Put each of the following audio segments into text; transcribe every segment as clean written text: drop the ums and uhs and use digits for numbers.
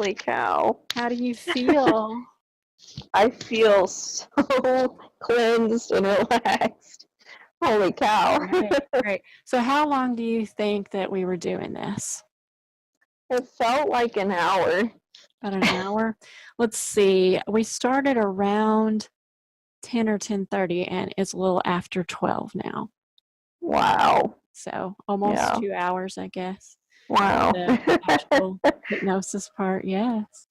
Holy cow. How do you feel? I feel so cleansed and relaxed. Holy cow. Great. So how long do you think that we were doing this? It felt like an hour. About an hour? Let's see. We started around 10 or 10:30, and it's a little after 12 now. Wow. So almost 2 hours, I guess. Wow. The actual hypnosis part, yes.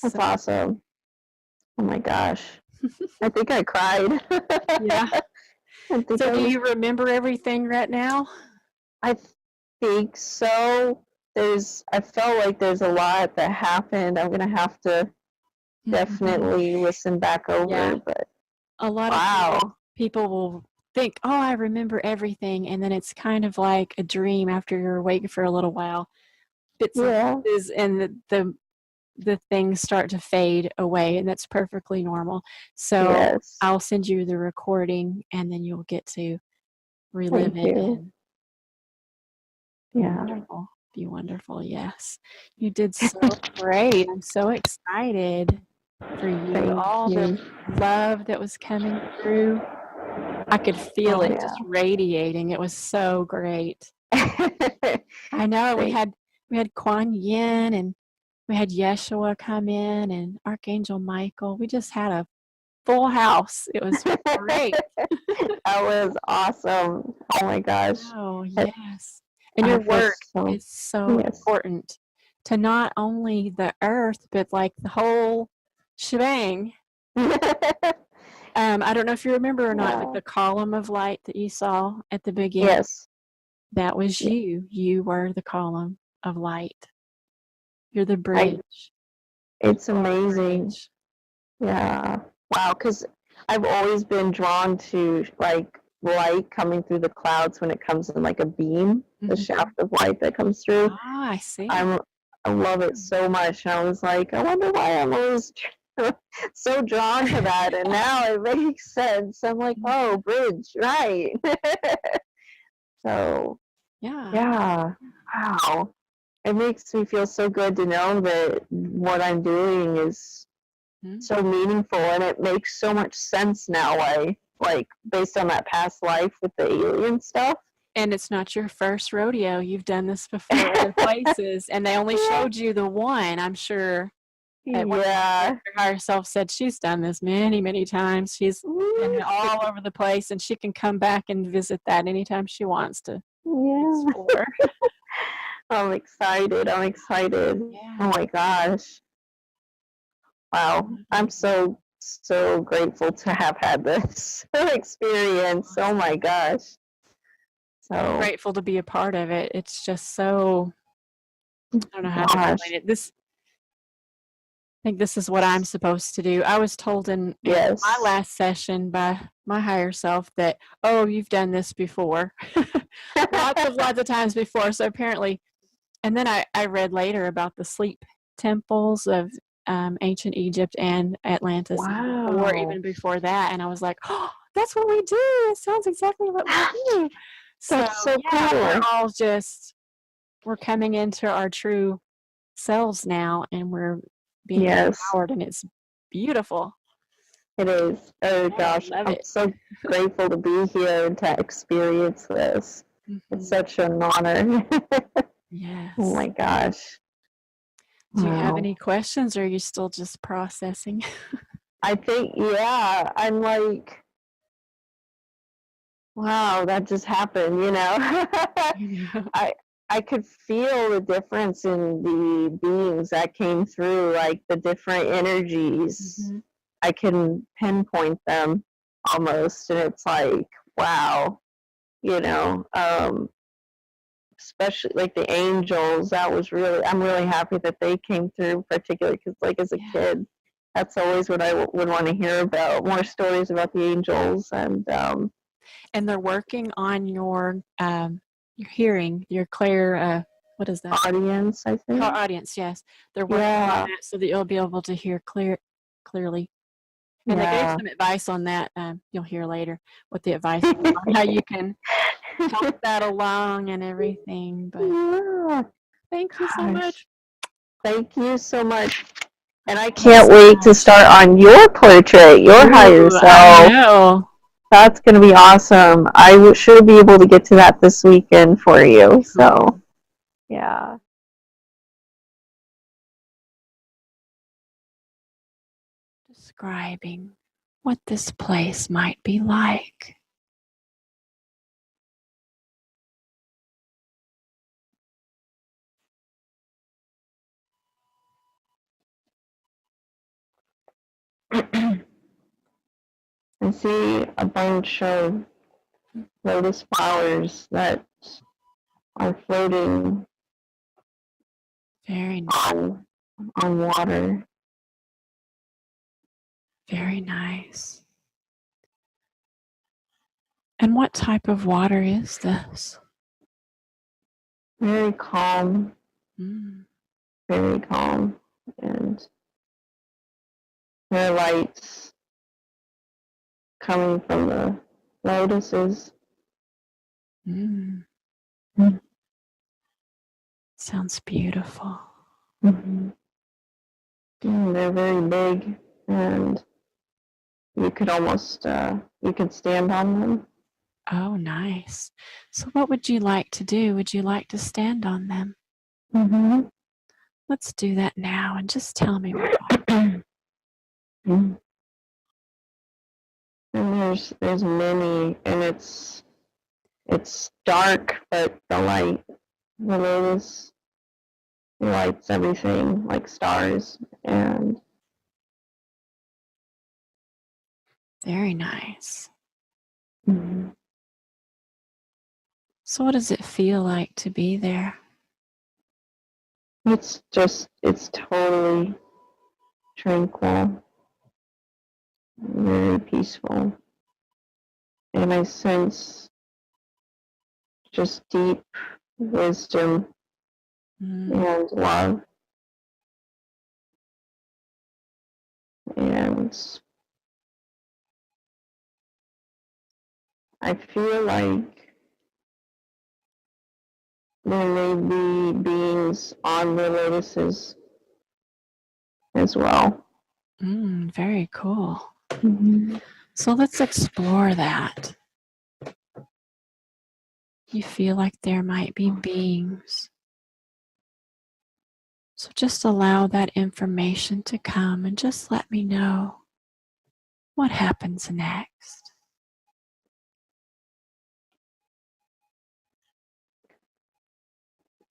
That's awesome. Oh my gosh. I think I cried. Yeah. So do you remember everything right now? I think so. I felt like there's a lot that happened. I'm gonna have to definitely listen back over, but a lot of people will think, oh, I remember everything, and then it's kind of like a dream after you're awake for a little while. Bits and pieces, and the things start to fade away, and that's perfectly normal. So I'll send you the recording, and then you'll get to relive it. And be wonderful. Yes, you did so great. I'm so excited for you. All the love that was coming through, I could feel it just radiating. It was so great. I know. We had Quan Yin, and we had Yeshua come in, and Archangel Michael. We just had a full house. It was great. That was awesome. Oh my gosh. Oh, yes. And your work is so important to not only the earth, but like the whole shebang. I don't know if you remember or not, but the column of light that you saw at the beginning. Yes. That was you. You were the column of light. You're the bridge. It's amazing. Yeah. Wow, because I've always been drawn to like light coming through the clouds when it comes in like a beam, the shaft of light that comes through. Ah, I see. I love it so much. And I was like, I wonder why I'm always so drawn to that. And now it makes sense. I'm like, oh, bridge, right. So, yeah. Wow. It makes me feel so good to know that what I'm doing is so meaningful, and it makes so much sense now, like based on that past life with the alien stuff. And it's not your first rodeo. You've done this before other places, and they only showed you the one. I'm sure. Her higher self said she's done this many, many times. She's been all over the place, and she can come back and visit that anytime she wants to explore. I'm excited. Yeah. Oh my gosh. Wow. I'm so grateful to have had this experience. Oh my gosh. So I'm grateful to be a part of it. It's just so, I don't know how to explain it. I think this is what I'm supposed to do. I was told in my last session by my higher self that, oh, you've done this before. lots of times before. So apparently, and then I read later about the sleep temples of ancient Egypt and Atlantis, or even before that, and I was like, oh, that's what we do. It sounds exactly what we do. That's so cool. We're all we're coming into our true selves now, and we're being empowered, and it's beautiful. It is. Oh gosh, I'm so grateful to be here and to experience this. It's such an honor. Yes. Oh my gosh. Do you have any questions, or are you still just processing? I think, I'm like, wow, that just happened, you know? I could feel the difference in the beings that came through, like the different energies. I can pinpoint them almost, and it's like, wow, you know, especially like the angels. That was I'm really happy that they came through, particularly because like as a kid, that's always what I would want to hear about, more stories about the angels. And they're working on your hearing, your clear, what is that? Audience, I think. Audience, yes. They're working on that so that you'll be able to hear clearly. And they gave some advice on that. You'll hear later what the advice is on how you can help that along and everything. But thank you so much. Thank you so much. And I can't wait to start on your portrait, your higher self. I know. That's going to be awesome. I should be able to get to that this weekend for you. So, yeah. Describing what this place might be like. I see a bunch of lotus flowers that are floating Very nice. on water. Very nice. And what type of water is this? Very calm. Very calm. And there are lights coming from the lotuses. Sounds beautiful. They're very big, and you could almost you could stand on them. Oh, nice. So what would you like to do? Would you like to stand on them? Let's do that now and just tell me what. And there's many, and it's dark, but the lotus lights everything like stars. And very nice. So what does it feel like to be there? It's totally tranquil, very peaceful. And I sense just deep wisdom and love. And I feel like there may be beings on the lotuses as well. Very cool. So let's explore that. You feel like there might be beings. So just allow that information to come and just let me know what happens next.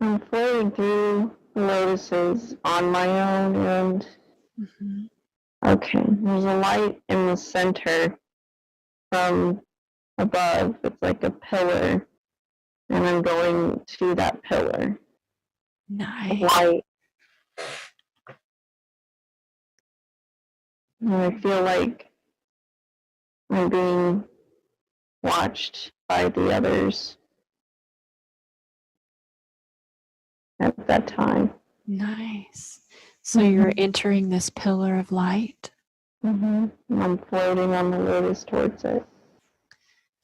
I'm floating through the lotuses on my own, and okay, there's a light in the center from above. It's like a pillar, and I'm going to that pillar. Nice. Light. And I feel like I'm being watched by the others at that time. Nice. So you're entering this pillar of light? I'm floating on the lotus towards it.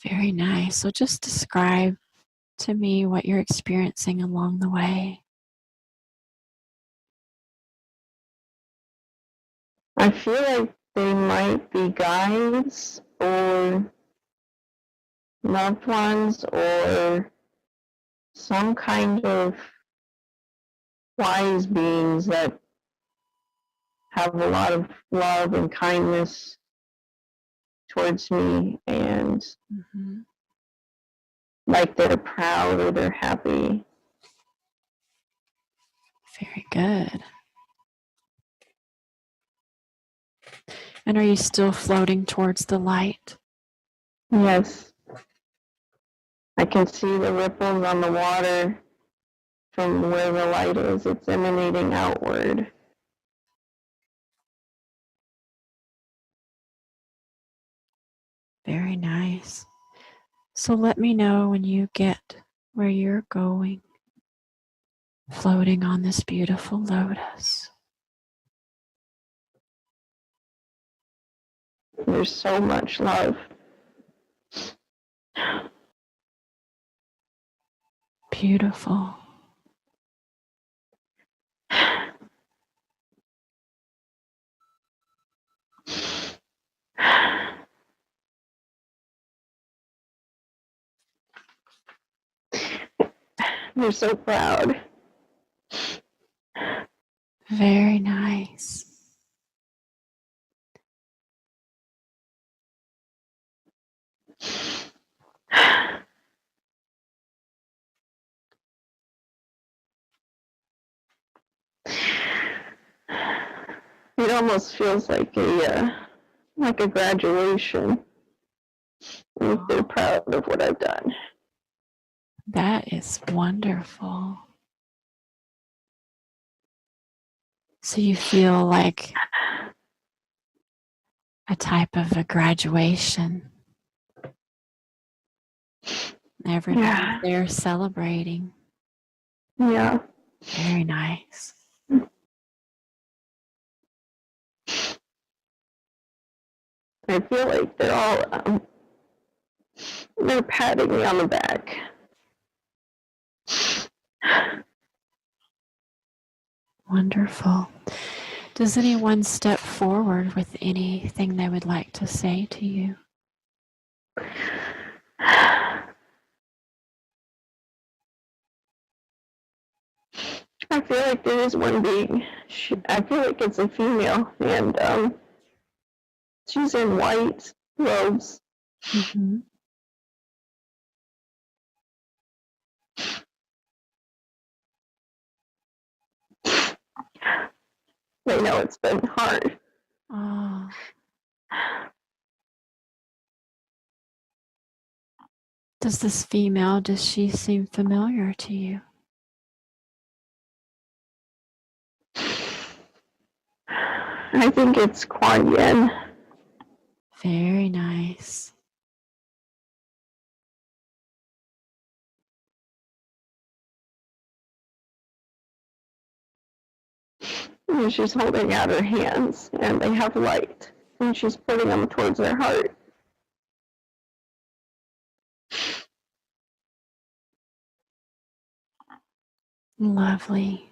Very nice. So just describe to me what you're experiencing along the way. I feel like they might be guides or loved ones or some kind of wise beings that have a lot of love and kindness towards me, and like they're proud or they're happy. Very good. And are you still floating towards the light? Yes. I can see the ripples on the water from where the light is. It's emanating outward. Very nice. So let me know when you get where you're going, floating on this beautiful lotus. There's so much love. Beautiful. You're so proud. Very nice. It almost feels like a graduation. They're proud of what I've done. That is wonderful. So you feel like a type of a graduation. Everybody's there celebrating. Yeah. Very nice. I feel like they're all they're patting me on the back. Wonderful. Does anyone step forward with anything they would like to say to you? I feel like there is one being. I feel like it's a female, and she's in white robes. Mm-hmm. I know it's been hard. Oh. Does this female, does she seem familiar to you? I think it's Quan Yin. Very nice. And she's holding out her hands, and they have light, and she's putting them towards her heart. Lovely.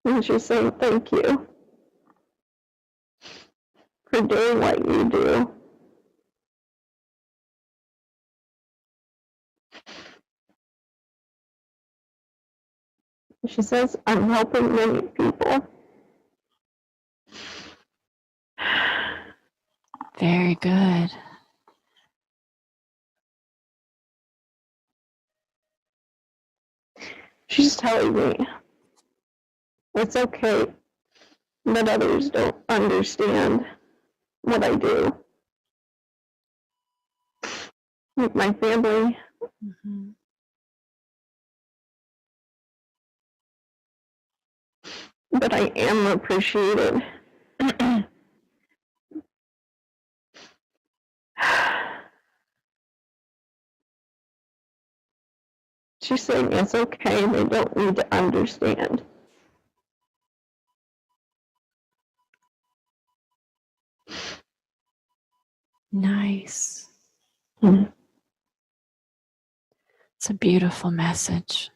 And she's saying thank you for doing what you do. She says, I'm helping many people. Very good. She's telling me it's okay that others don't understand what I do. Like my family. Mm-hmm. But I am appreciated. She's saying it's okay, they don't need to understand. Nice. Mm-hmm. It's a beautiful message.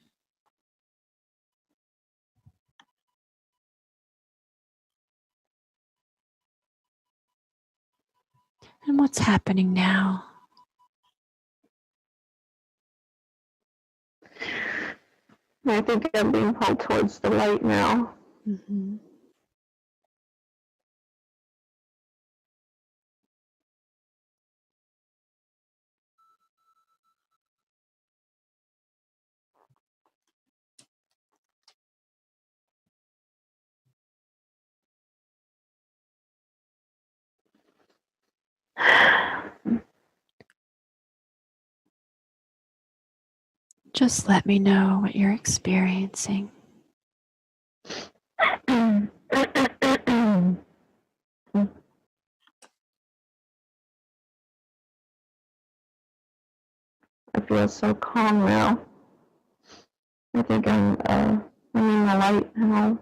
And what's happening now? I think I'm being pulled towards the light now. Mm-hmm. Just let me know what you're experiencing. I feel so calm now. I think I'm in the light now.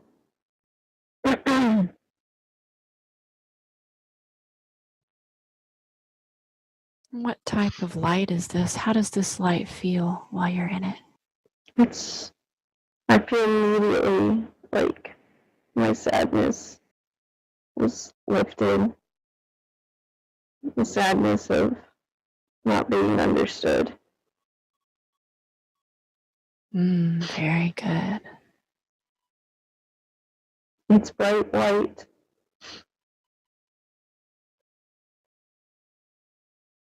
What type of light is this? How does this light feel while you're in it? I feel immediately like my sadness was lifted. The sadness of not being understood. Very good. It's bright white.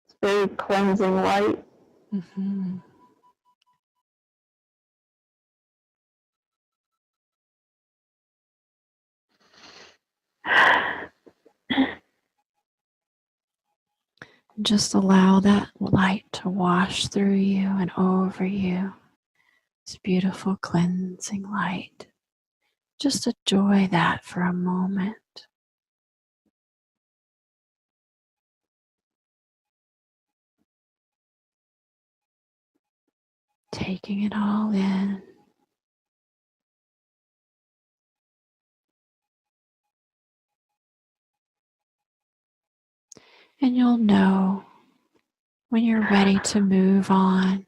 It's very cleansing light. Mm-hmm. Just allow that light to wash through you and over you. This beautiful cleansing light. Just enjoy that for a moment. Taking it all in. And you'll know when you're ready to move on,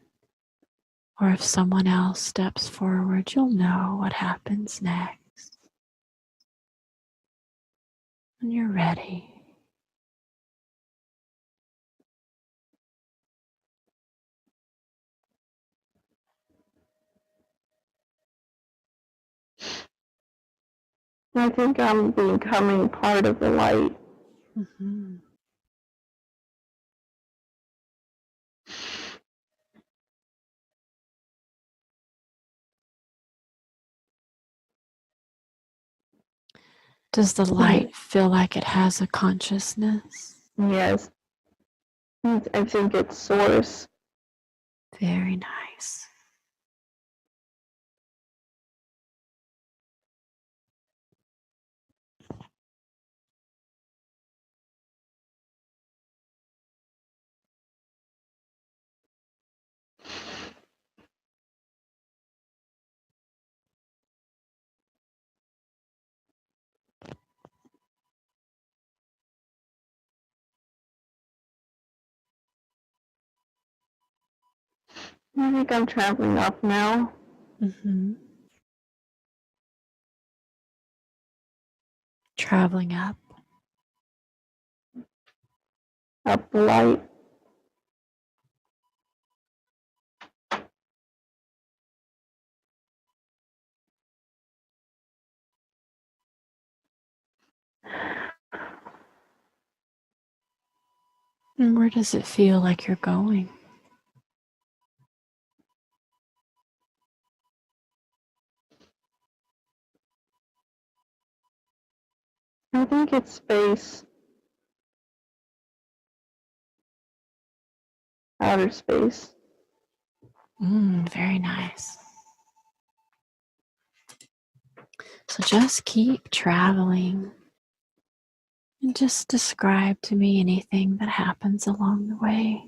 or if someone else steps forward, you'll know what happens next. When you're ready. I think I'm becoming part of the light. Mm-hmm. Does the light feel like it has a consciousness? Yes. I think it's source. Very nice. I think I'm traveling up now. Mm-hmm. Traveling up. Up the light. And where does it feel like you're going? I think it's space. Outer space. Very nice. So just keep traveling and just describe to me anything that happens along the way.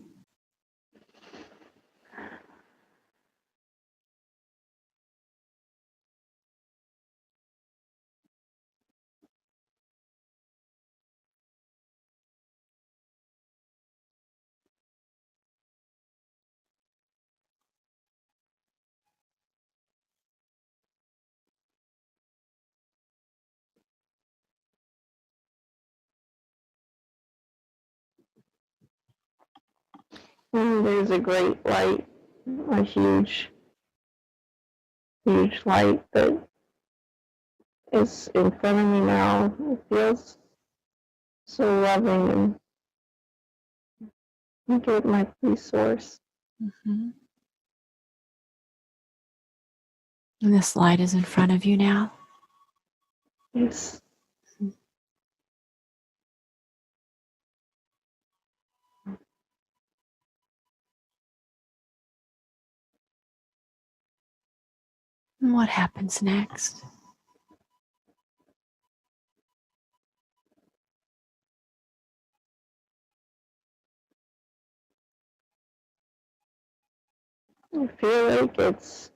And there's a great light, a huge light that is in front of me now. It feels so loving, and I think it might be source. Mm-hmm. And this light is in front of you now. Yes. And what happens next? I feel like it's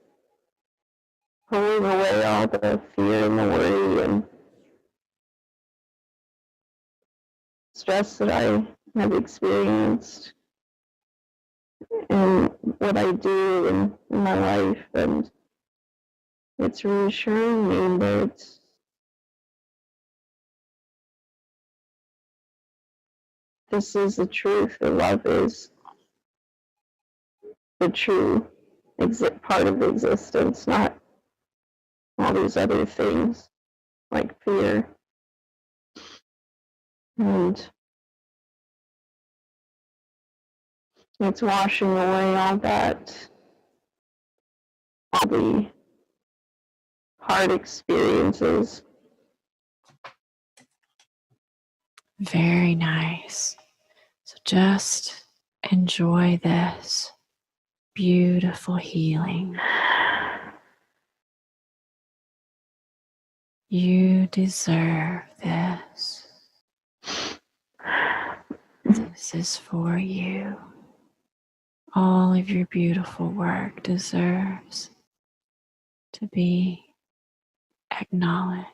pulling away all the fear and the worry and stress that I have experienced in what I do in my life, and it's reassuring me that this is the truth, that love is the true part of existence, not all these other things like fear. And it's washing away all that, all the hard experiences. Very nice. So just enjoy this beautiful healing. You deserve this. This is for you. All of your beautiful work deserves to be acknowledged.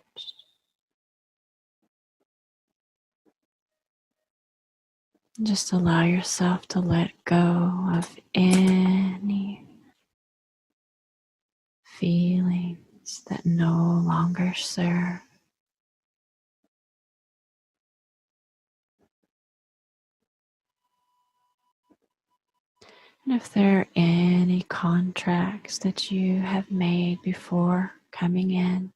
Just allow yourself to let go of any feelings that no longer serve. And if there are any contracts that you have made before coming in,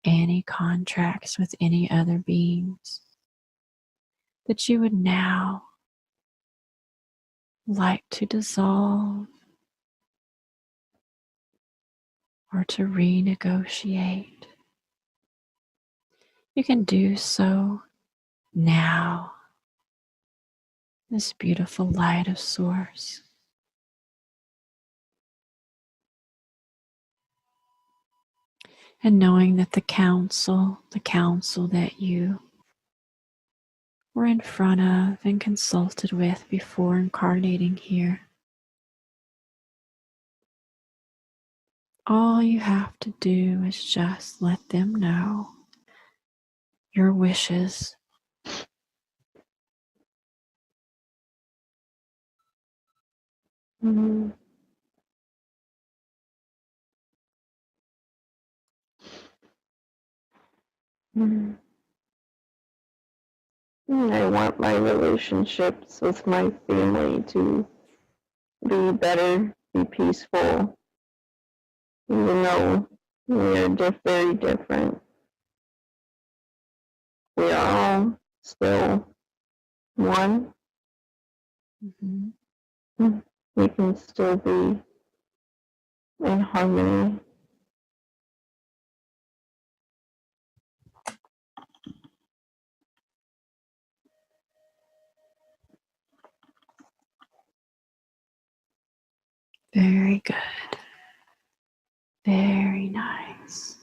any contracts with any other beings that you would now like to dissolve or to renegotiate, you can do so now. This beautiful light of Source. And knowing that the council that you were in front of and consulted with before incarnating here, all you have to do is just let them know your wishes. Mm-hmm. Mm-hmm. I want my relationships with my family to be better, be peaceful, even though we are very different. We are all still one. Mm-hmm. We can still be in harmony. Very good. Very nice.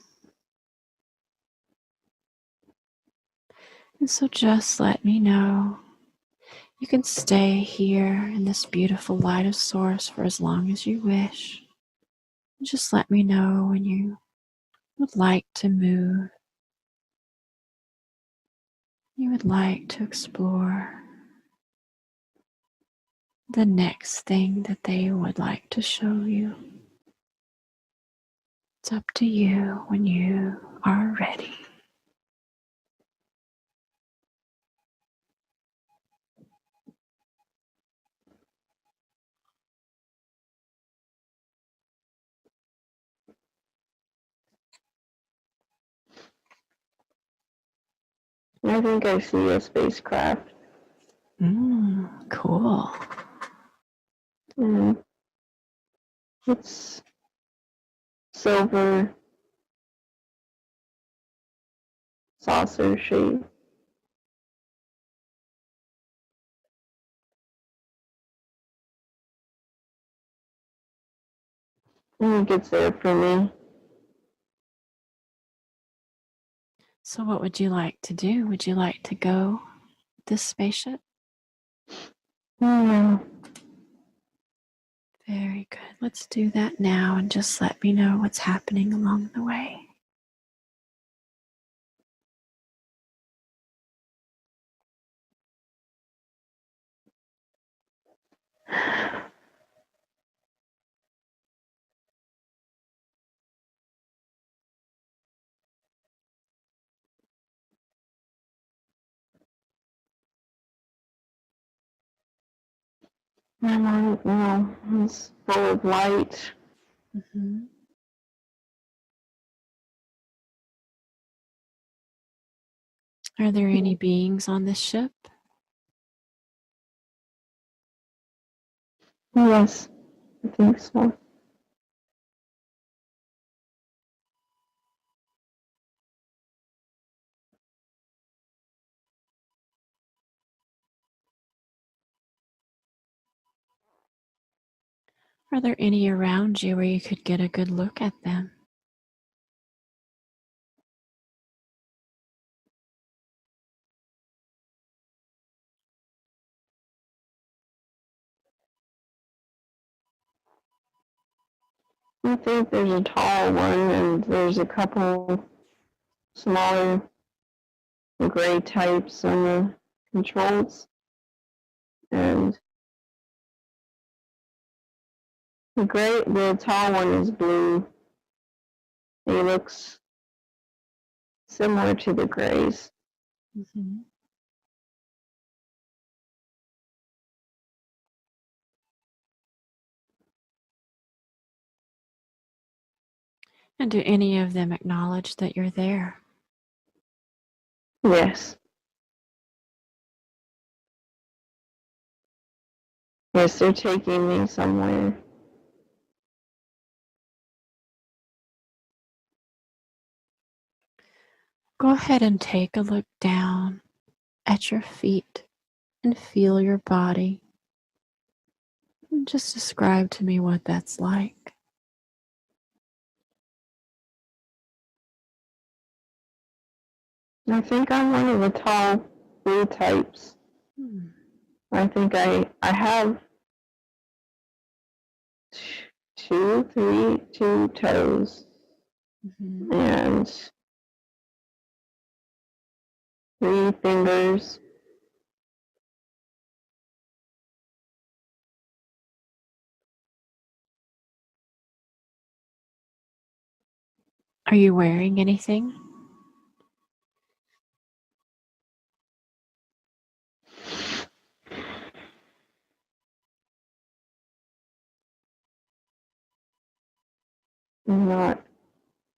And so just let me know. You can stay here in this beautiful light of Source for as long as you wish. Just let me know when you would like to move. You would like to explore the next thing that they would like to show you. It's up to you when you are ready. I think I see a spacecraft. Cool. And it's silver, saucer shape. I think it's there for me. So what would you like to do? Would you like to go with this spaceship? Yeah. Very good. Let's do that now and just let me know what's happening along the way. I don't know. It's full of light. Mm-hmm. Are there any beings on this ship? Yes, I think so. Are there any around you where you could get a good look at them? I think there's a tall one and there's a couple smaller gray types on the controls. And the tall one is blue. He looks similar to the grays. Mm-hmm. And do any of them acknowledge that you're there? Yes. Yes, they're taking me somewhere. Go ahead and take a look down at your feet and feel your body. And just describe to me what that's like. I think I'm one of the tall blue types. I think I have two toes and 3 fingers. Are you wearing anything? I'm not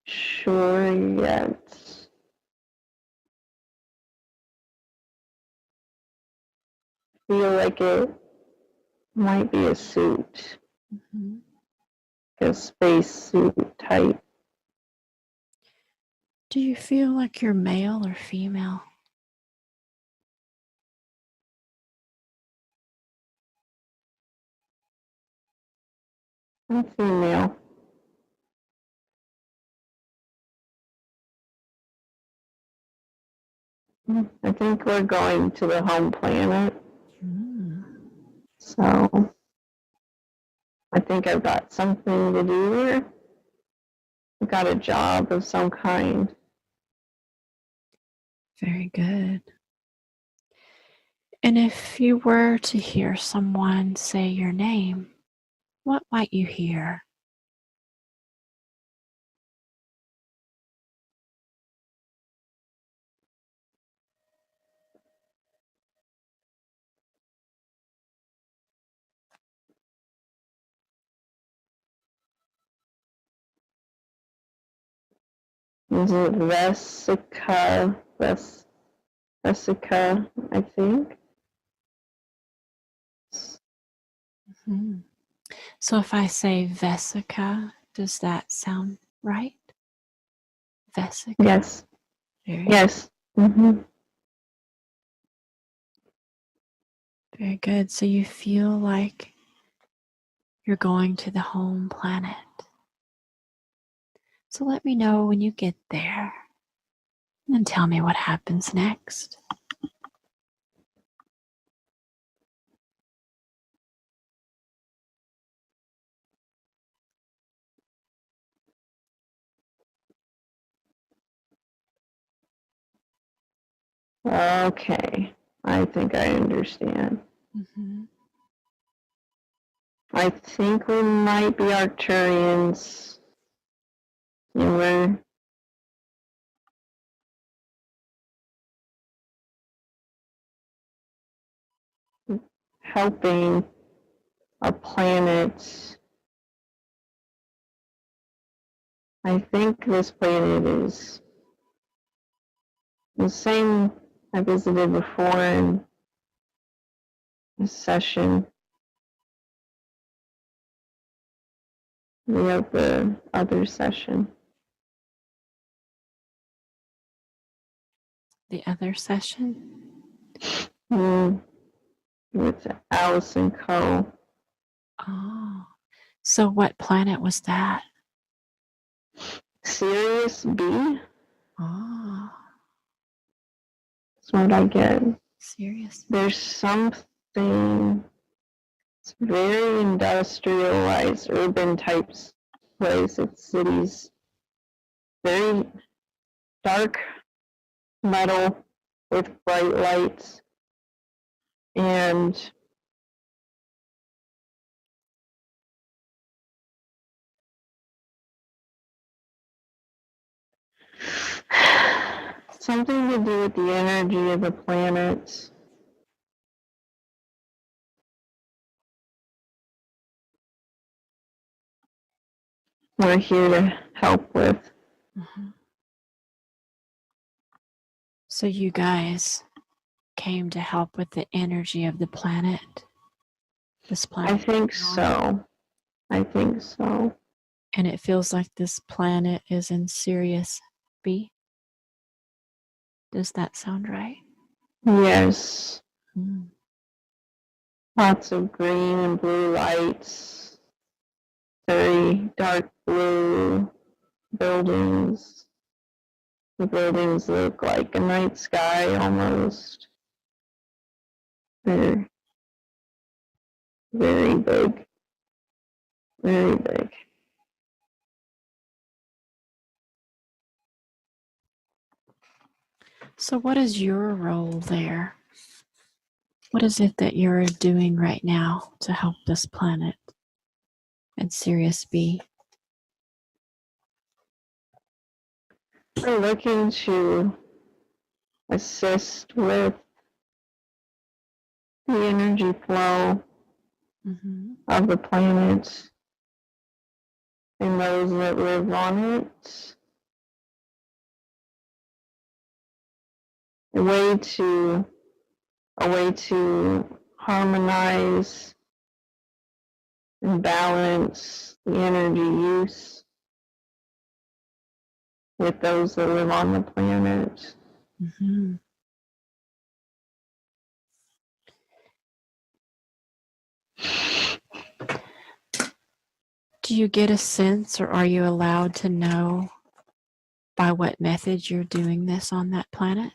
sure yet. Feel like it might be a suit, a space suit type. Do you feel like you're male or female? I'm female. I think we're going to the home planet. So I think I've got something to do there. I've got a job of some kind. Very good. And if you were to hear someone say your name, what might you hear? Is it Vesica? Vesica, I think. So if I say Vesica, does that sound right? Vesica? Yes. Yes. Very good. So you feel like you're going to the home planet. So let me know when you get there and tell me what happens next. Okay. I think I understand. I think we might be Arcturians. And we're helping a planet. I think this planet is the same I visited before in this session. The other session. The other session? With Alice and Co. Oh. So what planet was that? Sirus B. Oh. That's what I get. Serious? There's something. It's very industrialized, urban types place. It's cities. Very dark metal with bright lights. And something to do with the energy of the planets. We're here to help with. Mm-hmm. So you guys came to help with the energy of the planet? This planet? I think so. I think so. And it feels like this planet is in Sirius B? Does that sound right? Yes. Mm. Lots of green and blue lights. Very dark blue buildings. The buildings look like a night sky almost. They're very big. Very big. So what is your role there? What is it that you're doing right now to help this planet and Sirius B? We're looking to assist with the energy flow of the planet and those that live on it. A way to harmonize and balance the energy use with those that live on the planet. Mm-hmm. Do you get a sense, or are you allowed to know by what method you're doing this on that planet?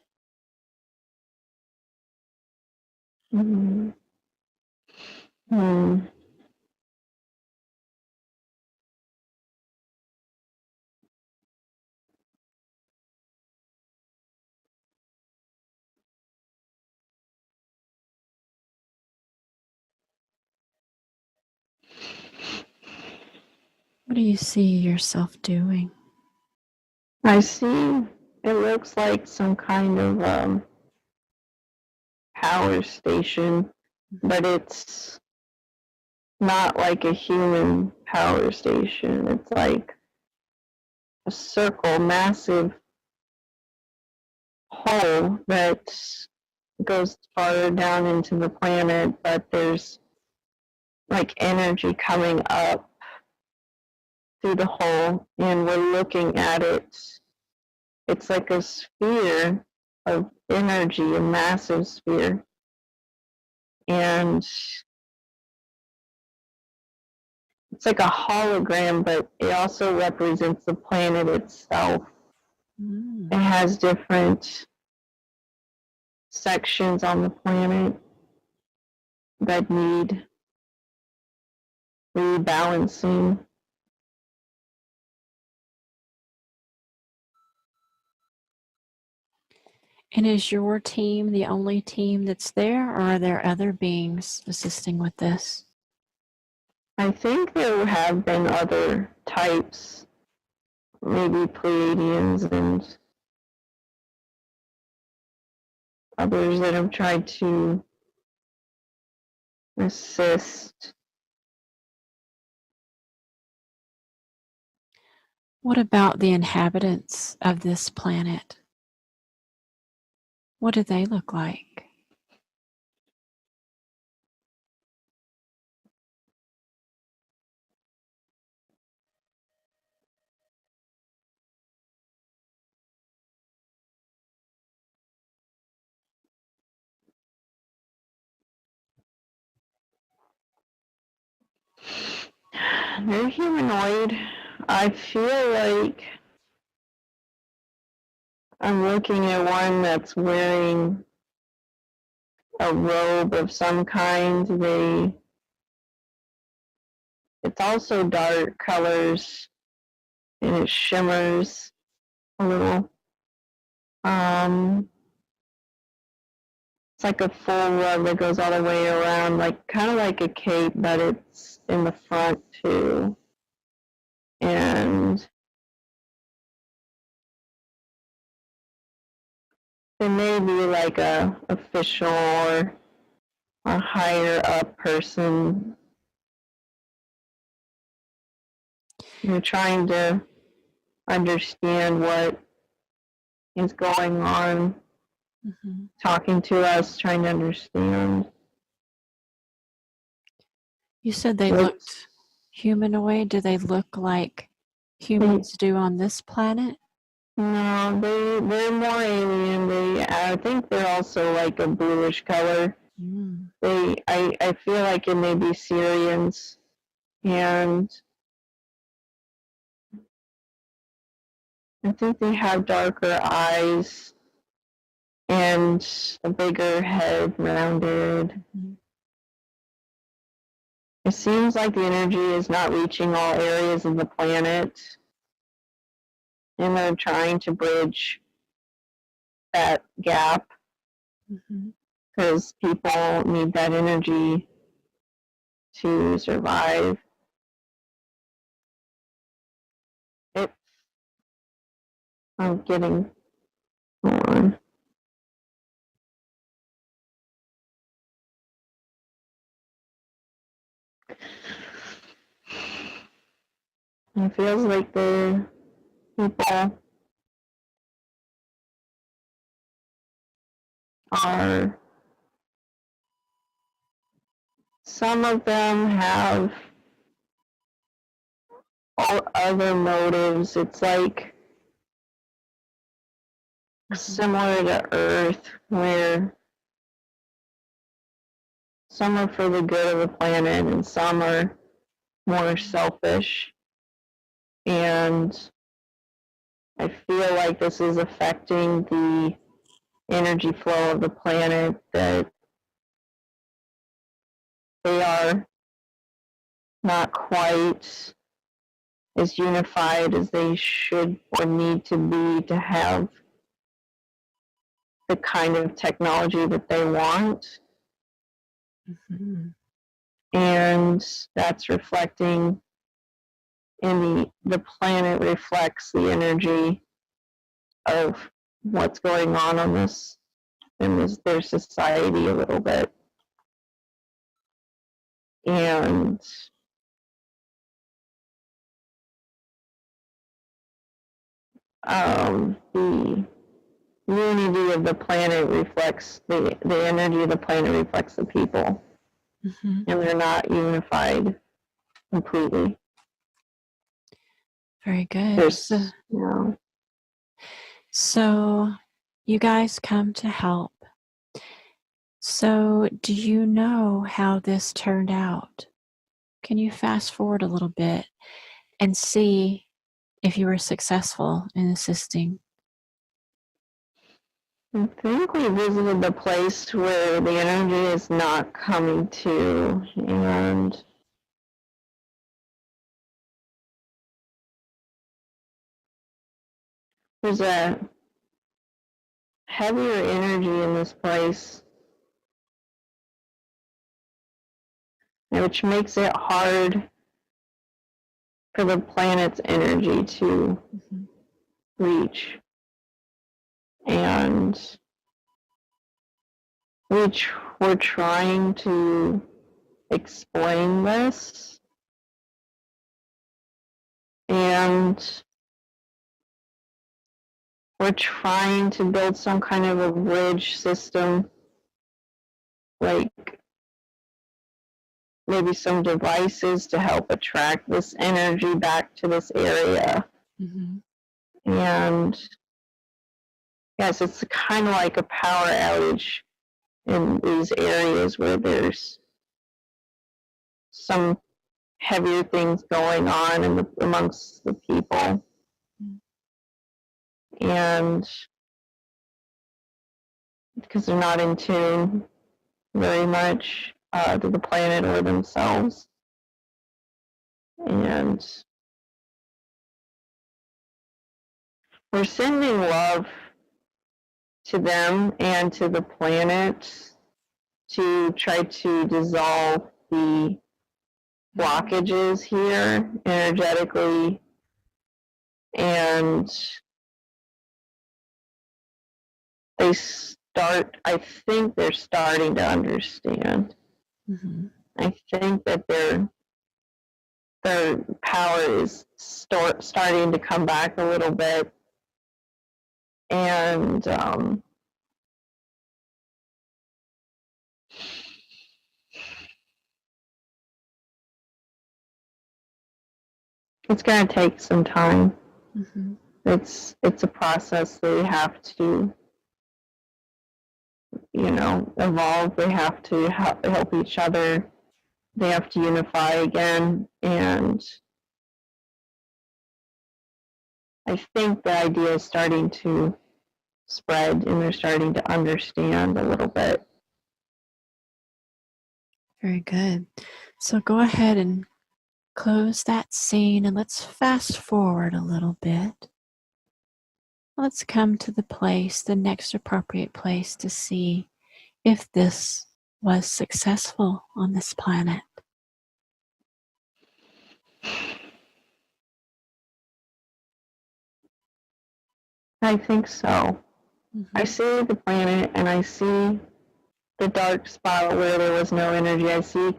Mm-hmm. What do you see yourself doing? I see it looks like some kind of power station, but it's not like a human power station. It's like a circle, massive hole that goes farther down into the planet, but there's like energy coming up through the hole, and we're looking at it. It's like a sphere of energy, a massive sphere. And it's like a hologram, but it also represents the planet itself. It has different sections on the planet that need rebalancing. And is your team the only team that's there, or are there other beings assisting with this? I think there have been other types, maybe Pleiadians and others that have tried to assist What about the inhabitants of this planet? What do they look like? They're humanoid. I feel like I'm looking at one that's wearing a robe of some kind. It's also dark colors and it shimmers a little. It's like a full robe that goes all the way around, like kind of like a cape, but it's in the front too. And it may be like a official or a higher up person. You're trying to understand what is going on, talking to us, trying to understand. You said they looked humanoid. Do they look like humans do on this planet? No, they're more alien. I think they're also like a bluish color. I feel like it may be Syrians, and I think they have darker eyes and a bigger head, rounded. It seems like the energy is not reaching all areas of the planet, and they're trying to bridge that gap because people need that energy to survive. I'm getting on. It feels like the people are, some of them have all other motives. It's like similar to Earth, where some are for the good of the planet and some are more selfish. And I feel like this is affecting the energy flow of the planet, that they are not quite as unified as they should or need to be to have the kind of technology that they want. And that's reflecting in the planet reflects the energy of what's going on this in their society a little bit. And the unity of the planet reflects the energy of the planet reflects the people, and they're not unified completely. Very good. So you guys come to help. So do you know how this turned out? Can you fast forward a little bit and see if you were successful in assisting? I think we visited the place where the energy is not coming to, and there's a heavier energy in this place, which makes it hard for the planet's energy to reach. And we're trying to explain this, and we're trying to build some kind of a bridge system, like maybe some devices to help attract this energy back to this area. And yes, it's kind of like a power outage in these areas where there's some heavier things going on amongst the people. And because they're not in tune very much to the planet or themselves. And we're sending love to them and to the planet to try to dissolve the blockages here energetically, and I think they're starting to understand. I think that their power is starting to come back a little bit, and it's going to take some time. It's a process. They have to, evolve. They have to help each other. They have to unify again. And I think the idea is starting to spread, and they're starting to understand a little bit. Very good. So go ahead and close that scene, and let's fast forward a little bit. Let's come to the next appropriate place to see if this was successful on this planet. I think so. I see the planet, and I see the dark spot where there was no energy. I see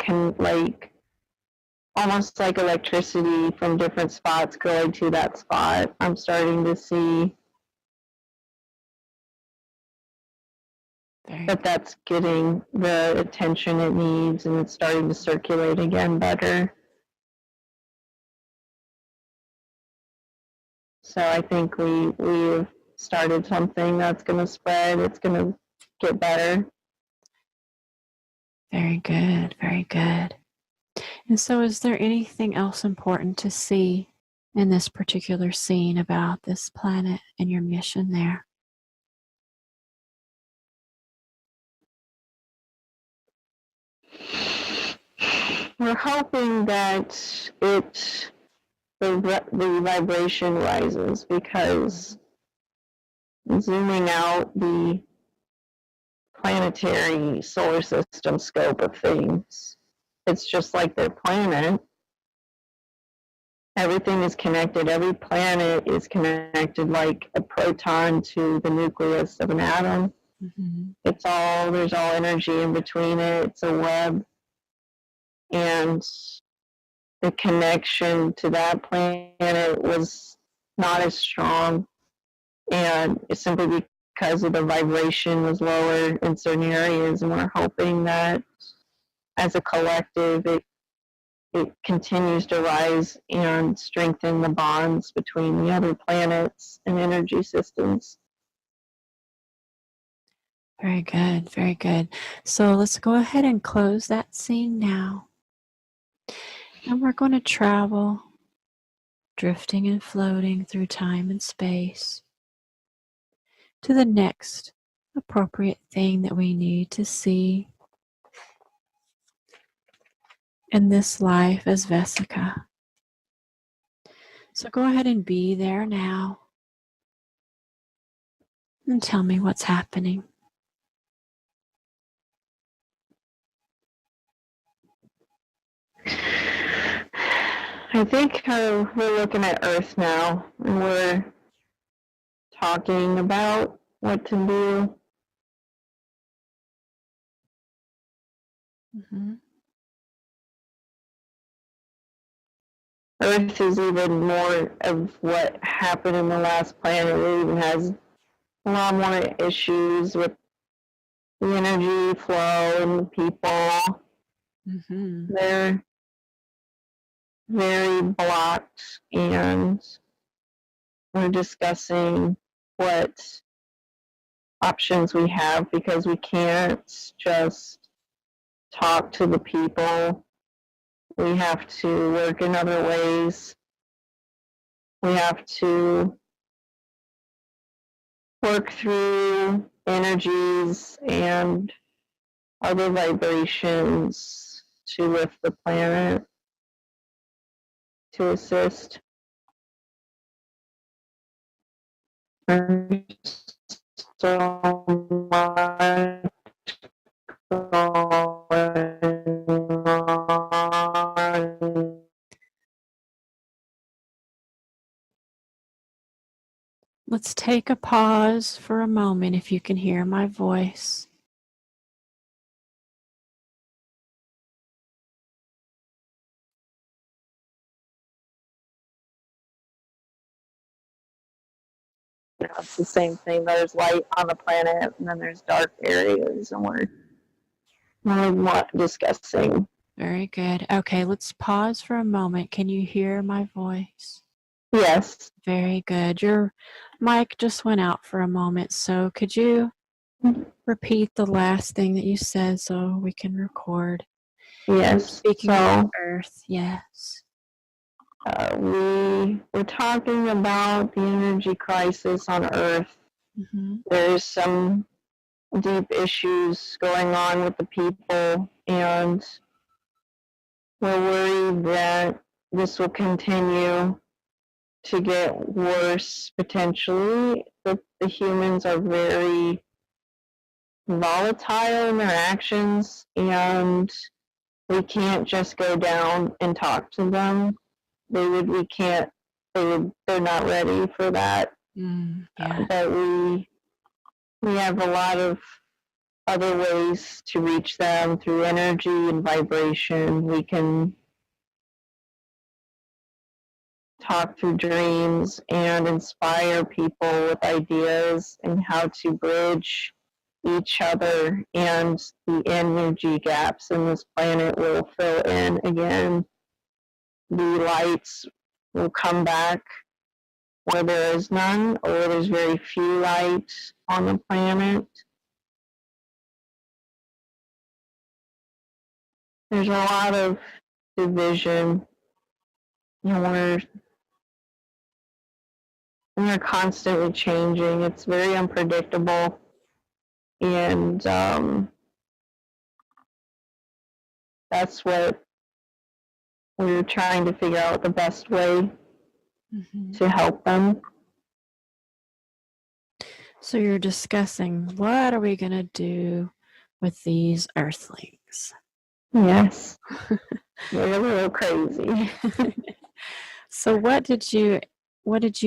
almost like electricity from different spots going to that spot. I'm starting to see that's getting the attention it needs, and it's starting to circulate again better. So I think we've started something that's going to spread. It's going to get better. Very good, very good. And so is there anything else important to see in this particular scene about this planet and your mission there? We're hoping that the vibration rises, because zooming out the planetary solar system scope of things, it's just like their planet. Everything is connected. Every planet is connected like a proton to the nucleus of an atom. There's all energy in between it. It's a web. And the connection to that planet was not as strong, and it's simply because of the vibration was lower in certain areas. And we're hoping that as a collective it continues to rise and strengthen the bonds between the other planets and energy systems. Very good, very good. So let's go ahead and close that scene now. And we're going to travel, drifting and floating through time and space, to the next appropriate thing that we need to see in this life as Vesica. So go ahead and be there now and tell me what's happening. I think we're looking at Earth now, and we're talking about what to do. Earth is even more of what happened in the last planet. It even has a lot more issues with the energy flow and the people. They're very blocked, and we're discussing what options we have, because we can't just talk to the people. We have to work in other ways. We have to work through energies and other vibrations to lift the planet, to assist. There's so much going on. Let's take a pause for a moment if you can hear my voice. It's the same thing. There's light on the planet, and then there's dark areas, and we're discussing. Very good. Okay, let's pause for a moment. Can you hear my voice? Yes. Very good. Your mic just went out for a moment, so could you repeat the last thing that you said so we can record? Yes. Speaking of Earth, yes. We were talking about the energy crisis on Earth. There's some deep issues going on with the people, and we're worried that this will continue to get worse potentially. The humans are very volatile in their actions, and we can't just go down and talk to them. They're not ready for that. But we have a lot of other ways to reach them through energy and vibration. We can talk through dreams and inspire people with ideas and how to bridge each other, and the energy gaps in this planet will fill in again. The lights will come back where there is none, or there's very few lights on the planet. There's a lot of division, and we're constantly changing. It's very unpredictable, and that's what we're trying to figure out, the best way to help them. So you're discussing, what are we going to do with these Earthlings? Yes. They're a little crazy. So what did you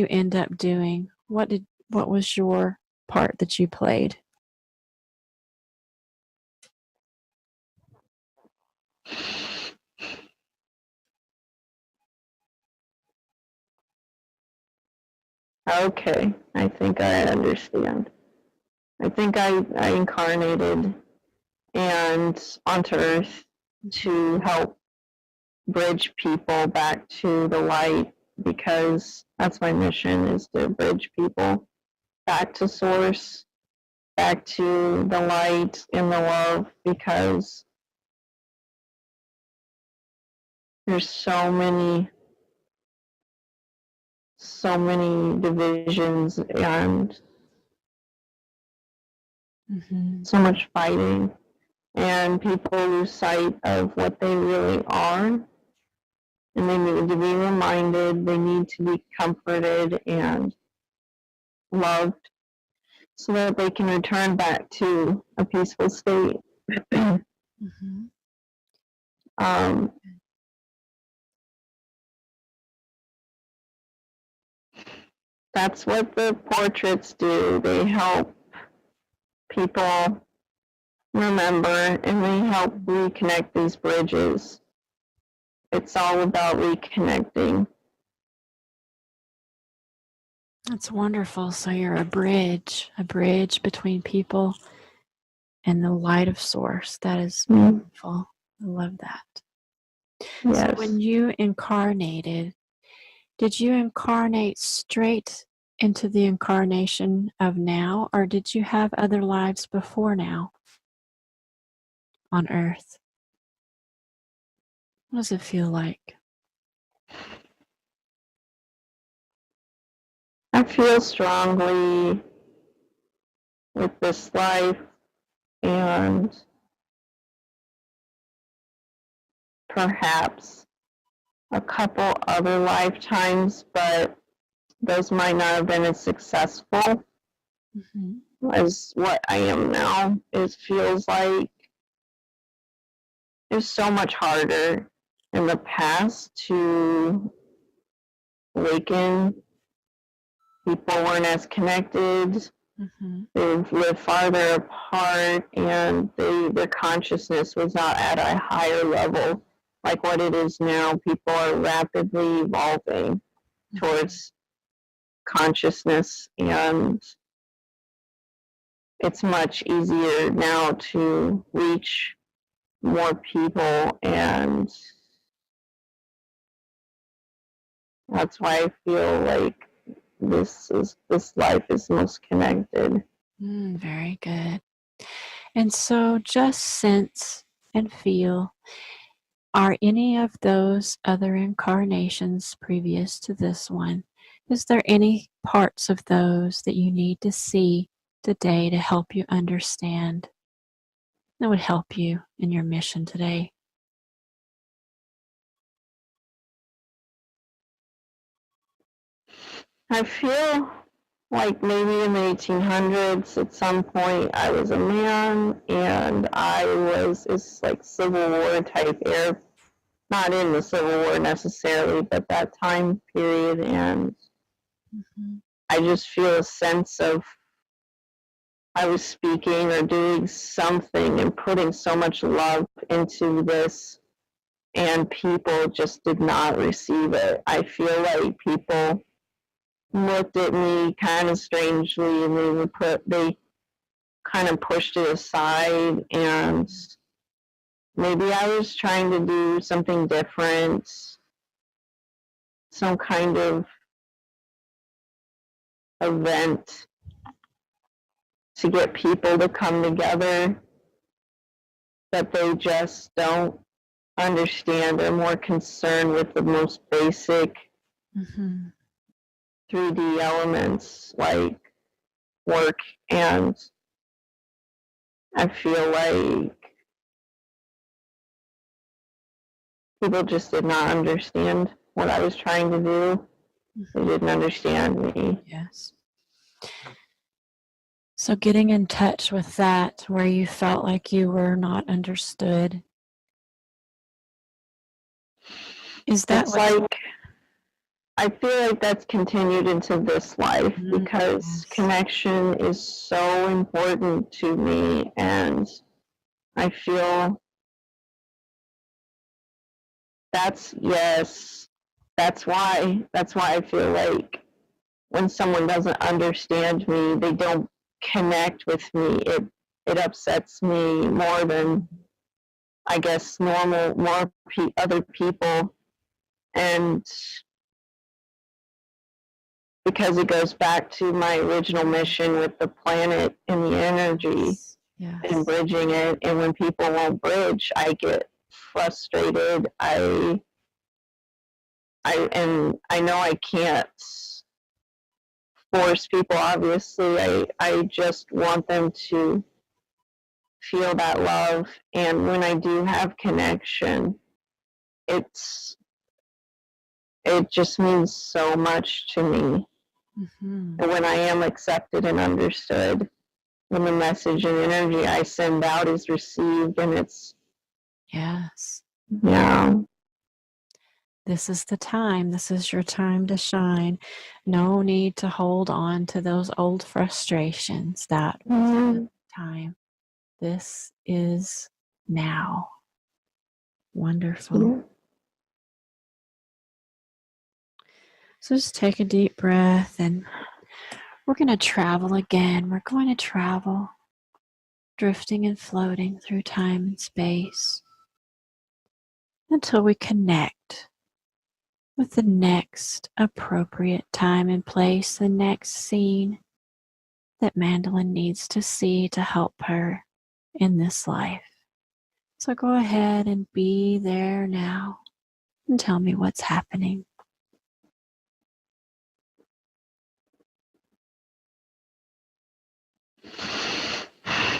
end up doing? What was your part that you played? Okay, I think I understand. I think I incarnated and onto Earth to help bridge people back to the light, because that's my mission, is to bridge people back to source, back to the light and the love, because there's so many divisions and so much fighting, and people lose sight of what they really are, and they need to be reminded, they need to be comforted and loved so that they can return back to a peaceful state. That's what the portraits do. They help people remember, and they help reconnect these bridges. It's all about reconnecting. That's wonderful. So you're a bridge between people and the light of source. That is beautiful. I love that. Yes. So when you incarnated, did you incarnate straight into the incarnation of now, or did you have other lives before now on Earth? What does it feel like? I feel strongly with this life and perhaps a couple other lifetimes, but those might not have been as successful as what I am now. It feels like it's so much harder in the past to awaken. People weren't as connected. They lived farther apart, and their consciousness was not at a higher level like what it is now. People are rapidly evolving towards consciousness, and it's much easier now to reach more people, and that's why I feel like this life is most connected. Very good. And so just sense and feel, are any of those other incarnations previous to this one, is there any parts of those that you need to see today to help you understand, that would help you in your mission today? I feel like maybe in the 1800s at some point I was a man and I was this like Civil War type era, not in the Civil War necessarily, but that time period, and I just feel a sense of I was speaking or doing something and putting so much love into this, and people just did not receive it. I feel like people looked at me kind of strangely, and they kind of pushed it aside, and maybe I was trying to do something different, some kind of event to get people to come together, but they just don't understand. They're more concerned with the most basic 3D elements like work, and I feel like people just did not understand what I was trying to do. They didn't understand me. Yes. So getting in touch with that, where you felt like you were not understood, is that it's like, I feel like that's continued into this life because connection is so important to me, and I feel that's why I feel like when someone doesn't understand me, they don't connect with me, it upsets me more than I guess other people, and because it goes back to my original mission with the planet and the energy and bridging it, and when people won't bridge, I get frustrated. I know I can't force people, obviously. I just want them to feel that love, and when I do have connection, it just means so much to me. And when I am accepted and understood, when the message and energy I send out is received, and it's this is the time. This is your time to shine. No need to hold on to those old frustrations. That was the time. This is now. Wonderful. So just take a deep breath and We're going to travel again. We're going to travel, drifting and floating through time and space until we connect with the next appropriate time and place, the next scene that Mandolin needs to see to help her in this life. So go ahead and be there now and tell me what's happening.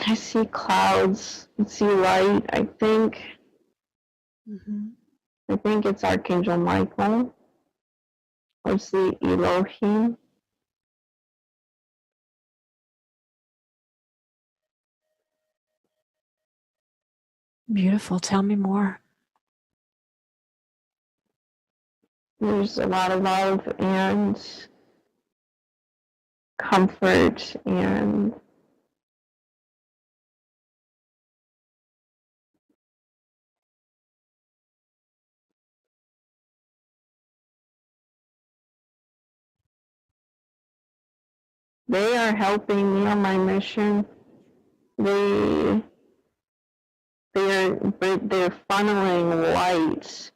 I see clouds. I see light, I think. I think it's Archangel Michael. Or it's the Elohim. Beautiful. Tell me more. There's a lot of love and comfort and they are helping me on my mission. They're funneling light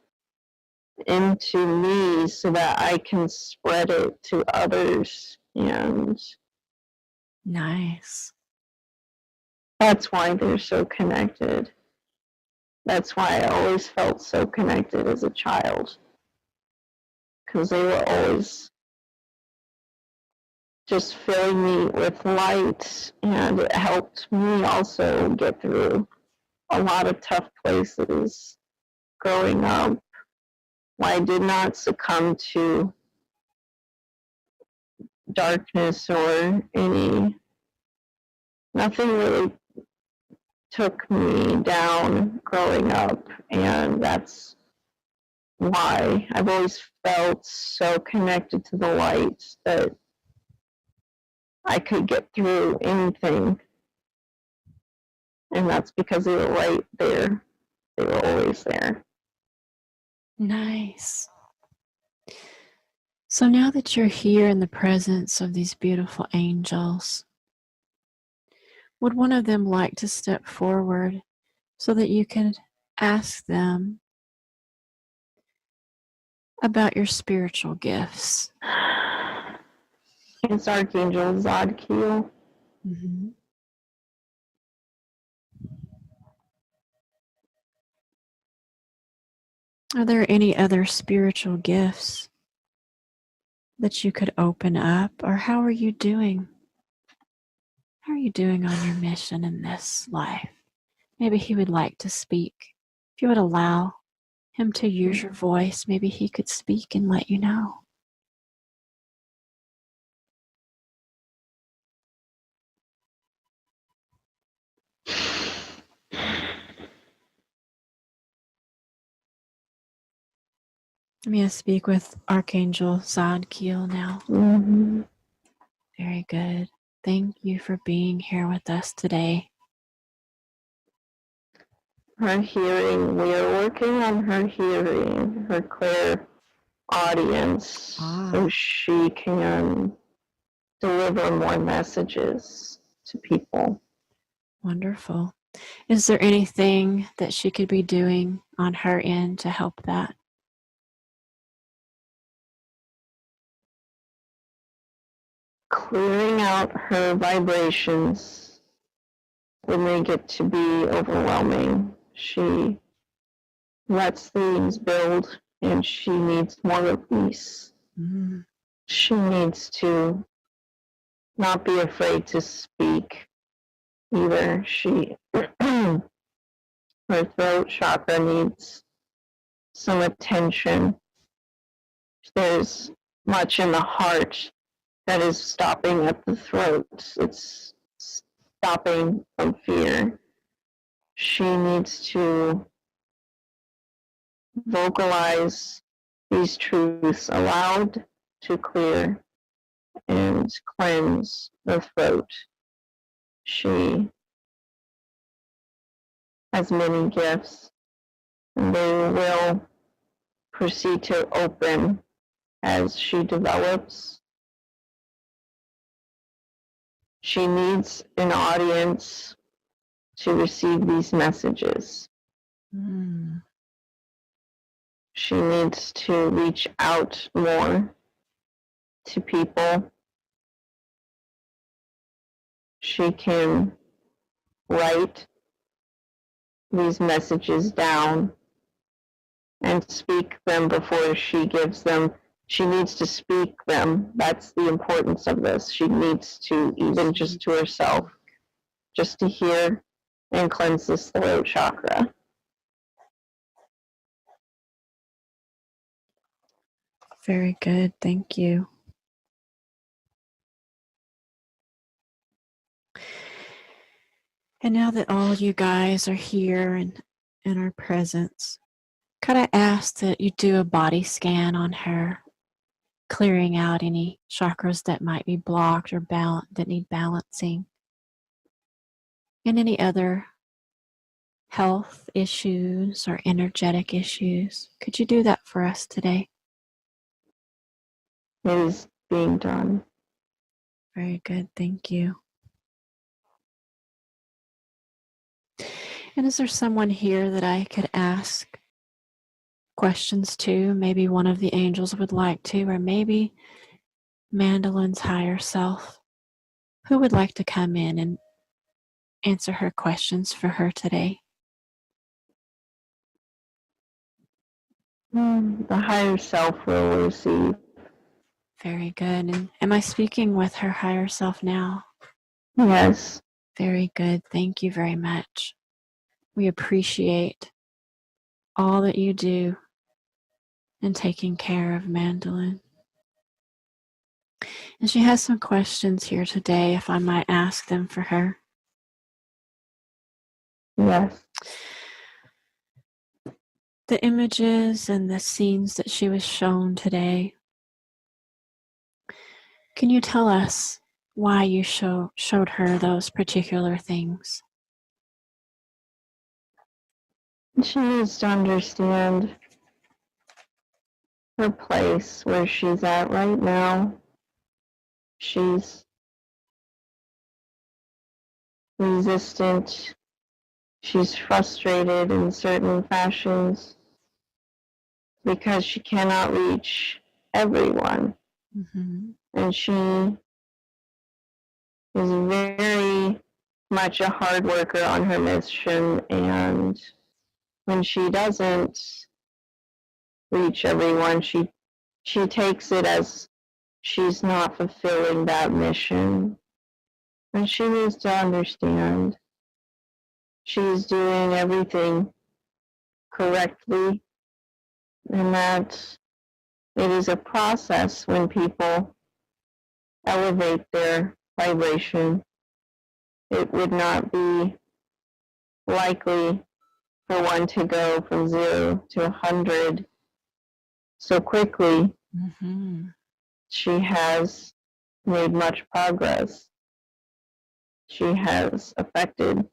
into me so that I can spread it to others, and nice. That's why they're so connected. That's why I always felt so connected as a child, because they were always just filling me with light, and it helped me also get through a lot of tough places growing up. I did not succumb to darkness or nothing really took me down growing up, and that's why I've always felt so connected to the light that I could get through anything. And that's because they were right there. They were always there. Nice. So now that you're here in the presence of these beautiful angels, would one of them like to step forward so that you can ask them about your spiritual gifts? It's Archangel Zadkiel. Are there any other spiritual gifts that you could open up, or how are you doing? How are you doing on your mission in this life? Maybe he would like to speak. If you would allow him to use your voice, maybe he could speak and let you know. I'm going to speak with Archangel Zadkiel now. Very good. Thank you for being here with us today. Her hearing, we are working on her hearing, her clear audience, so she can deliver more messages to people. Wonderful. Is there anything that she could be doing on her end to help that? Clearing out her vibrations when they get to be overwhelming. She lets things build, and she needs more release. She needs to not be afraid to speak either. Her throat chakra needs some attention. There's much in the heart that is stopping at the throat. It's stopping from fear. She needs to vocalize these truths aloud to clear and cleanse the throat. She has many gifts, and they will proceed to open as she develops. She needs an audience to receive these messages. She needs to reach out more to people. She can write these messages down and speak them before she gives them. She needs to speak them. That's the importance of this. She needs to, even just to herself, just to hear and cleanse this throat chakra. Very good. Thank you. And now that all you guys are here and in our presence, could I ask that you do a body scan on her, clearing out any chakras that might be blocked or that need balancing, and any other health issues or energetic issues? Could you do that for us today? It is being done. Very good. Thank you. And is there someone here that I could ask questions to? Maybe one of the angels would like to, or maybe Mandolin's higher self. Who would like to come in and answer her questions for her today? The higher self will receive. Very good. And am I speaking with her higher self now? Yes. Very good. Thank you very much. We appreciate all that you do in taking care of Mandolin. And she has some questions here today, if I might ask them for her. Yes. The images and the scenes that she was shown today, can you tell us why you showed her those particular things? She needs to understand her place where she's at right now. She's resistant. She's frustrated in certain fashions because she cannot reach everyone. Mm-hmm. And she is very much a hard worker on her mission, and when she doesn't reach everyone, she takes it as she's not fulfilling that mission. And she needs to understand she's doing everything correctly, and that it is a process when people elevate their vibration. It would not be likely for one to go from 0 to 100 so quickly. Mm-hmm. She has made much progress. She has affected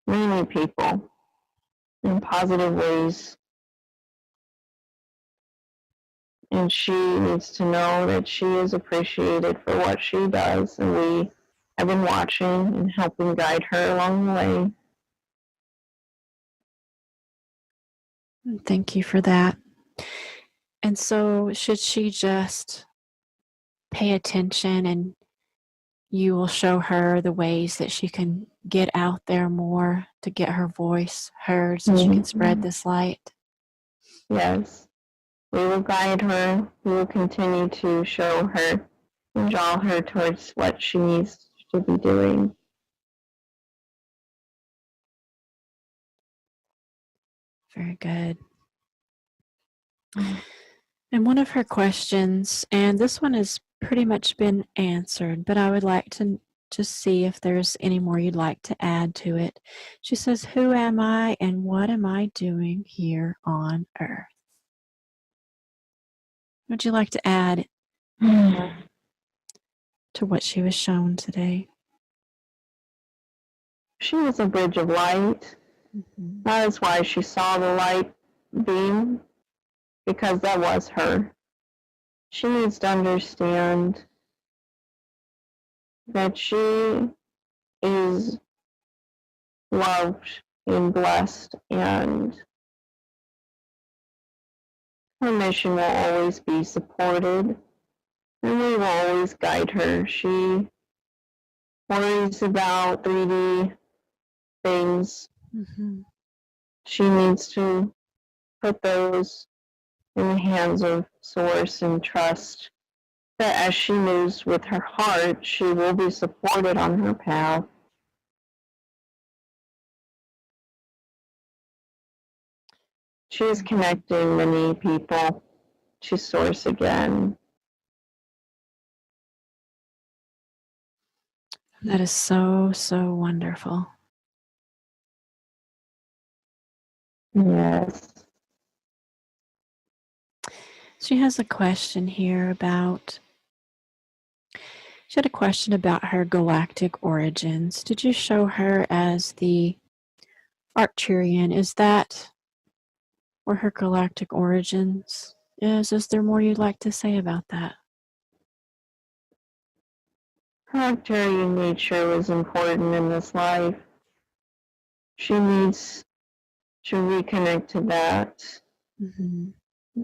many people in positive ways. And she needs to know that she is appreciated for what she does. And we have been watching and helping guide her along the way. Thank you for that. And so should she just pay attention, and you will show her the ways that she can get out there more to get her voice heard so she can spread this light? Yes. We will guide her. We will continue to show her and draw her towards what she needs to be doing. Very good. And one of her questions, and this one has pretty much been answered, but I would like to just see if there's any more you'd like to add to it. She says, who am I and what am I doing here on Earth? Would you like to add to what she was shown today? She was a bridge of light. Mm-hmm. That is why she saw the light beam, because that was her. She needs to understand that she is loved and blessed, and her mission will always be supported, and we will always guide her. She worries about 3D things. Mm-hmm. She needs to put those in the hands of Source and trust that as she moves with her heart, she will be supported on her path. She is connecting many people to Source again. That is so, so wonderful. Yes. She has a question here about, she had a question about her galactic origins. Did you show her as the Arcturian? Is that where her galactic origins is? Is there more you'd like to say about that? Her Arcturian nature was important in this life. She needs to reconnect to that,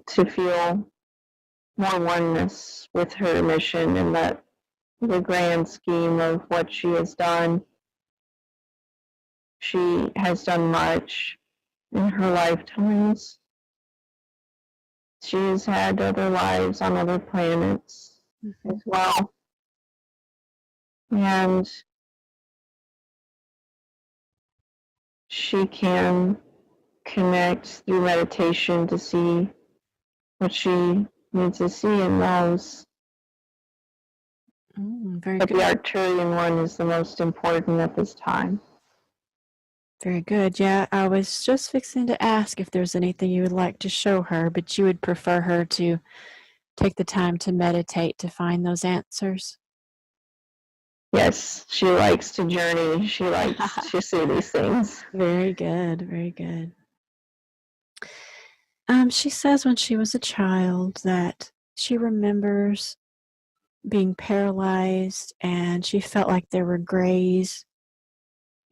to feel more oneness with her mission and that the grand scheme of what she has done. She has done much in her lifetimes. She has had other lives on other planets as well. And she can connect through meditation to see what she needs to see in those. Very but good. The Arcturian one is the most important at this time. Very good. Yeah, I was just fixing to ask if there's anything you would like to show her, but you would prefer her to take the time to meditate to find those answers? Yes, she likes to journey. She likes to see these things. Very good, very good. She says when she was a child that she remembers being paralyzed and she felt like there were grays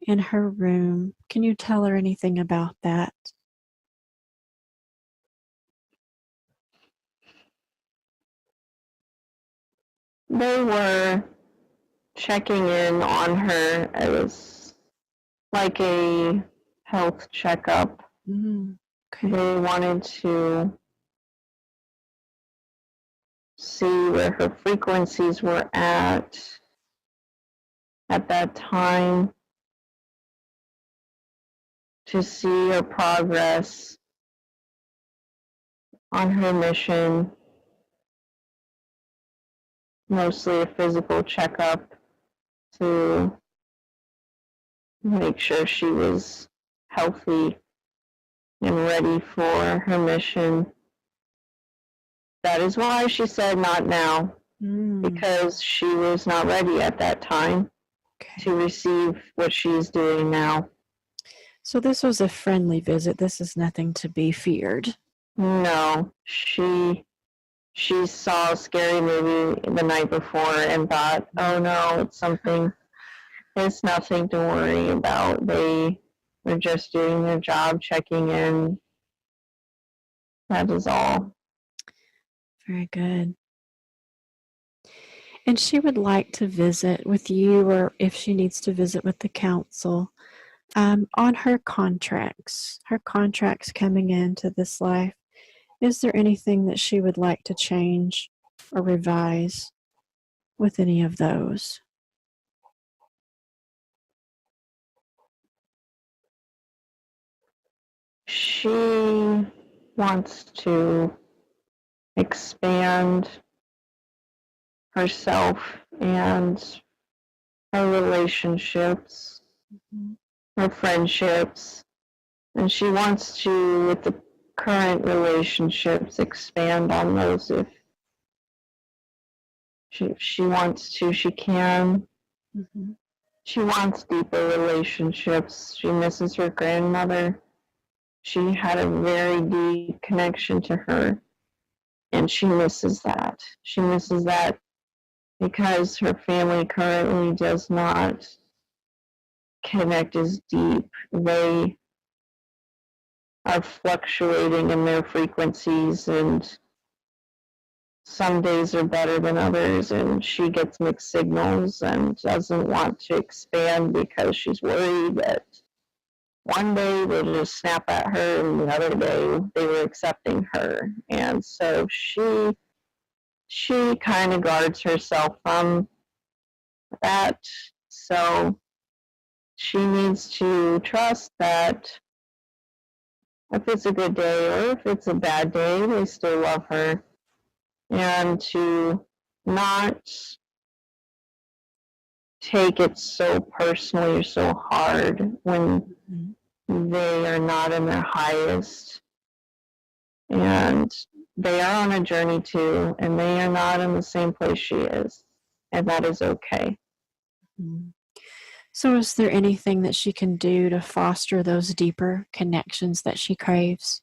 in her room. Can you tell her anything about that? They were checking in on her. It was like a health checkup. Okay. They wanted to see where her frequencies were at that time, to see her progress on her mission, mostly a physical checkup to make sure she was healthy and ready for her mission. That is why she said not now, because she was not ready at that time to receive what she's doing now. So this was a friendly visit. This is nothing to be feared. No, she saw a scary movie the night before and thought, oh no, it's something, it's nothing to worry about. They were just doing their job, checking in. That is all. Very good. And she would like to visit with you, or if she needs to visit with the council, on her contracts coming into this life. Is there anything that she would like to change or revise with any of those? She wants to expand herself and her relationships, her friendships, and she wants to, with the current relationships, expand on those. If she wants to, she can. She wants deeper relationships. She misses her grandmother. She had a very deep connection to her, and she misses that. She misses that because her family currently does not connect as deep. They are fluctuating in their frequencies, and some days are better than others, and she gets mixed signals and doesn't want to expand because she's worried that one day they'll just snap at her and the other day they were accepting her. And so she kind of guards herself from that. So she needs to trust that if it's a good day or if it's a bad day, they still love her, and to not take it so personally or so hard when they are not in their highest. And they are on a journey too, and they are not in the same place she is, and that is okay. So is there anything that she can do to foster those deeper connections that she craves?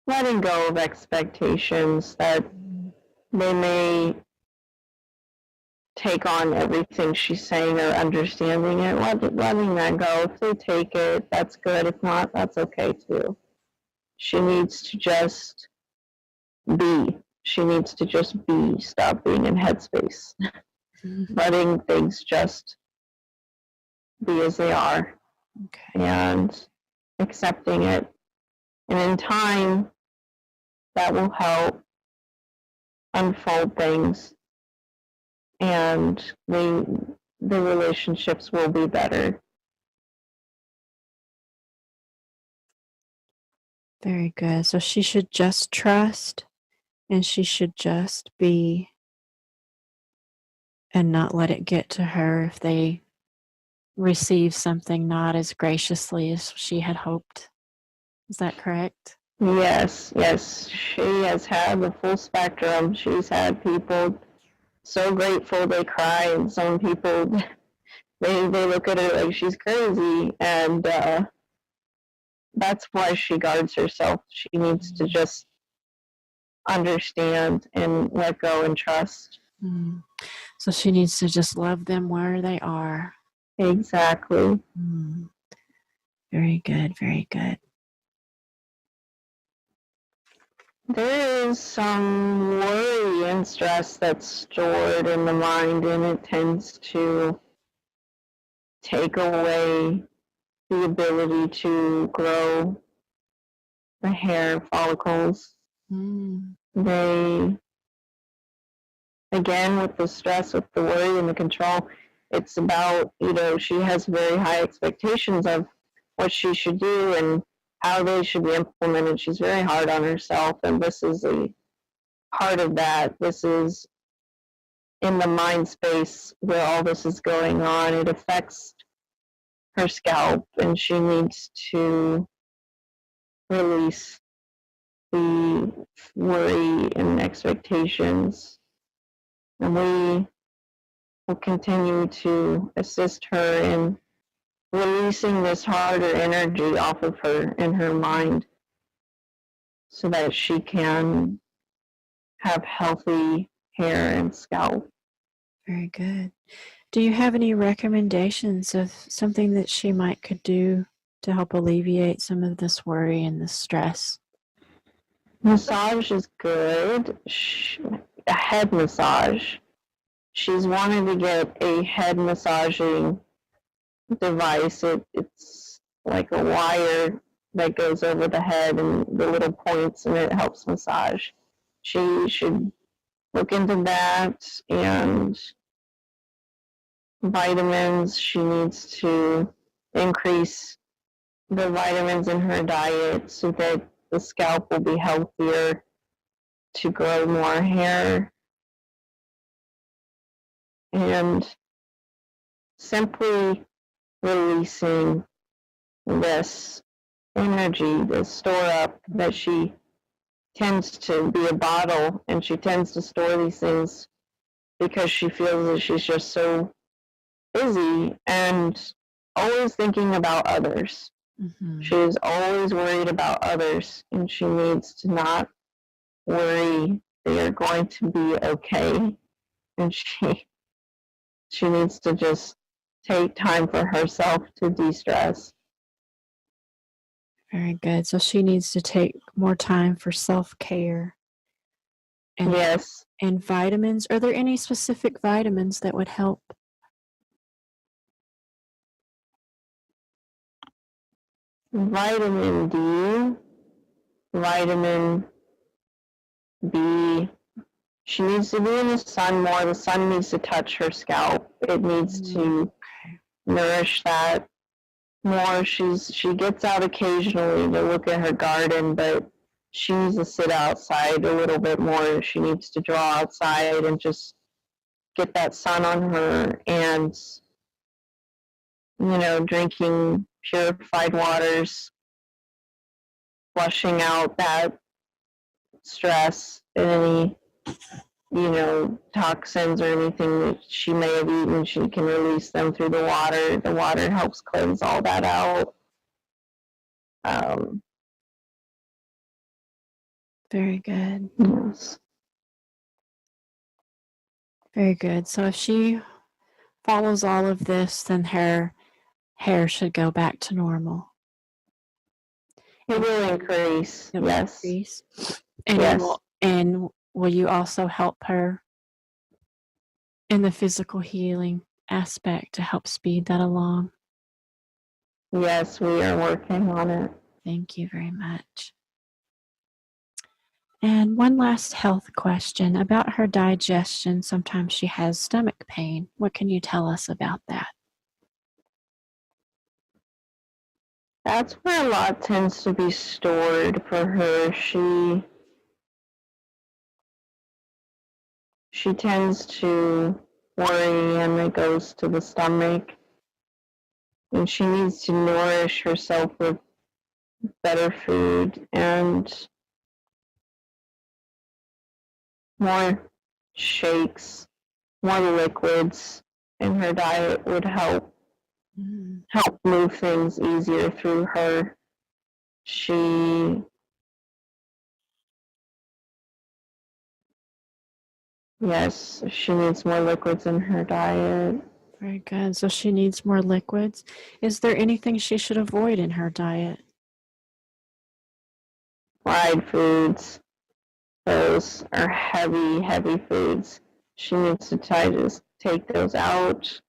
Letting go of expectations that they may take on everything she's saying or understanding it, letting that go. If they take it, that's good. If not, that's okay too. She needs to just be. She needs to just be. Stop being in headspace. Letting things just be as they are. Okay. And accepting it. And in time, that will help unfold things, and the relationships will be better. Very good. So she should just trust, and she should just be, and not let it get to her if they receive something not as graciously as she had hoped. Is that correct? Yes. She has had the full spectrum. She's had people so grateful they cry, and some people, they look at her like she's crazy, and that's why she guards herself. She needs to just understand and let go and trust. So she needs to just love them where they are. Exactly. Very good, very good. There is some worry and stress that's stored in the mind, and it tends to take away the ability to grow the hair follicles. They, again, with the stress, with the worry and the control, it's about, she has very high expectations of what she should do and how they should be implemented. She's very hard on herself, and this is a part of that. This is in the mind space where all this is going on. It affects her scalp, and she needs to release the worry and expectations. And we will continue to assist her in releasing this harder energy off of her in her mind so that she can have healthy hair and scalp. Very good. Do you have any recommendations of something that she could do to help alleviate some of this worry and this stress? Massage is good. A head massage. She's wanting to get a head massaging device. It's like a wire that goes over the head and the little points, and it helps massage. She should look into that. And vitamins, she needs to increase the vitamins in her diet so that the scalp will be healthier to grow more hair. And simply releasing this energy, this store up that she tends to be a bottle, and she tends to store these things because she feels that she's just so busy and always thinking about others. Mm-hmm. She's always worried about others, and she needs to not worry. They are going to be okay, and she needs to just take time for herself to de-stress. Very good. So she needs to take more time for self-care. And, yes. And vitamins. Are there any specific vitamins that would help? Vitamin D, vitamin B. She needs to be in the sun more. The sun needs to touch her scalp. It needs to nourish that more. She gets out occasionally to look at her garden, but she needs to sit outside a little bit more. She needs to draw outside and just get that sun on her, and drinking purified waters, flushing out that stress and any toxins or anything that she may have eaten. She can release them through the water. The water helps cleanse all that out. Very good. Yes. Very good. So if she follows all of this, then her hair should go back to normal. It will increase. It will yes. Increase. And yes. Will you also help her in the physical healing aspect to help speed that along? Yes, we are working on it. Thank you very much. And one last health question about her digestion. Sometimes she has stomach pain. What can you tell us about that? That's where a lot tends to be stored for her. She tends to worry, and it goes to the stomach. And she needs to nourish herself with better food and more shakes, more liquids in her diet would help move things easier through her. Yes, she needs more liquids in her diet. Very good. So she needs more liquids. Is there anything she should avoid in her diet? Fried foods. Those are heavy, heavy foods. She needs to try to just take those out.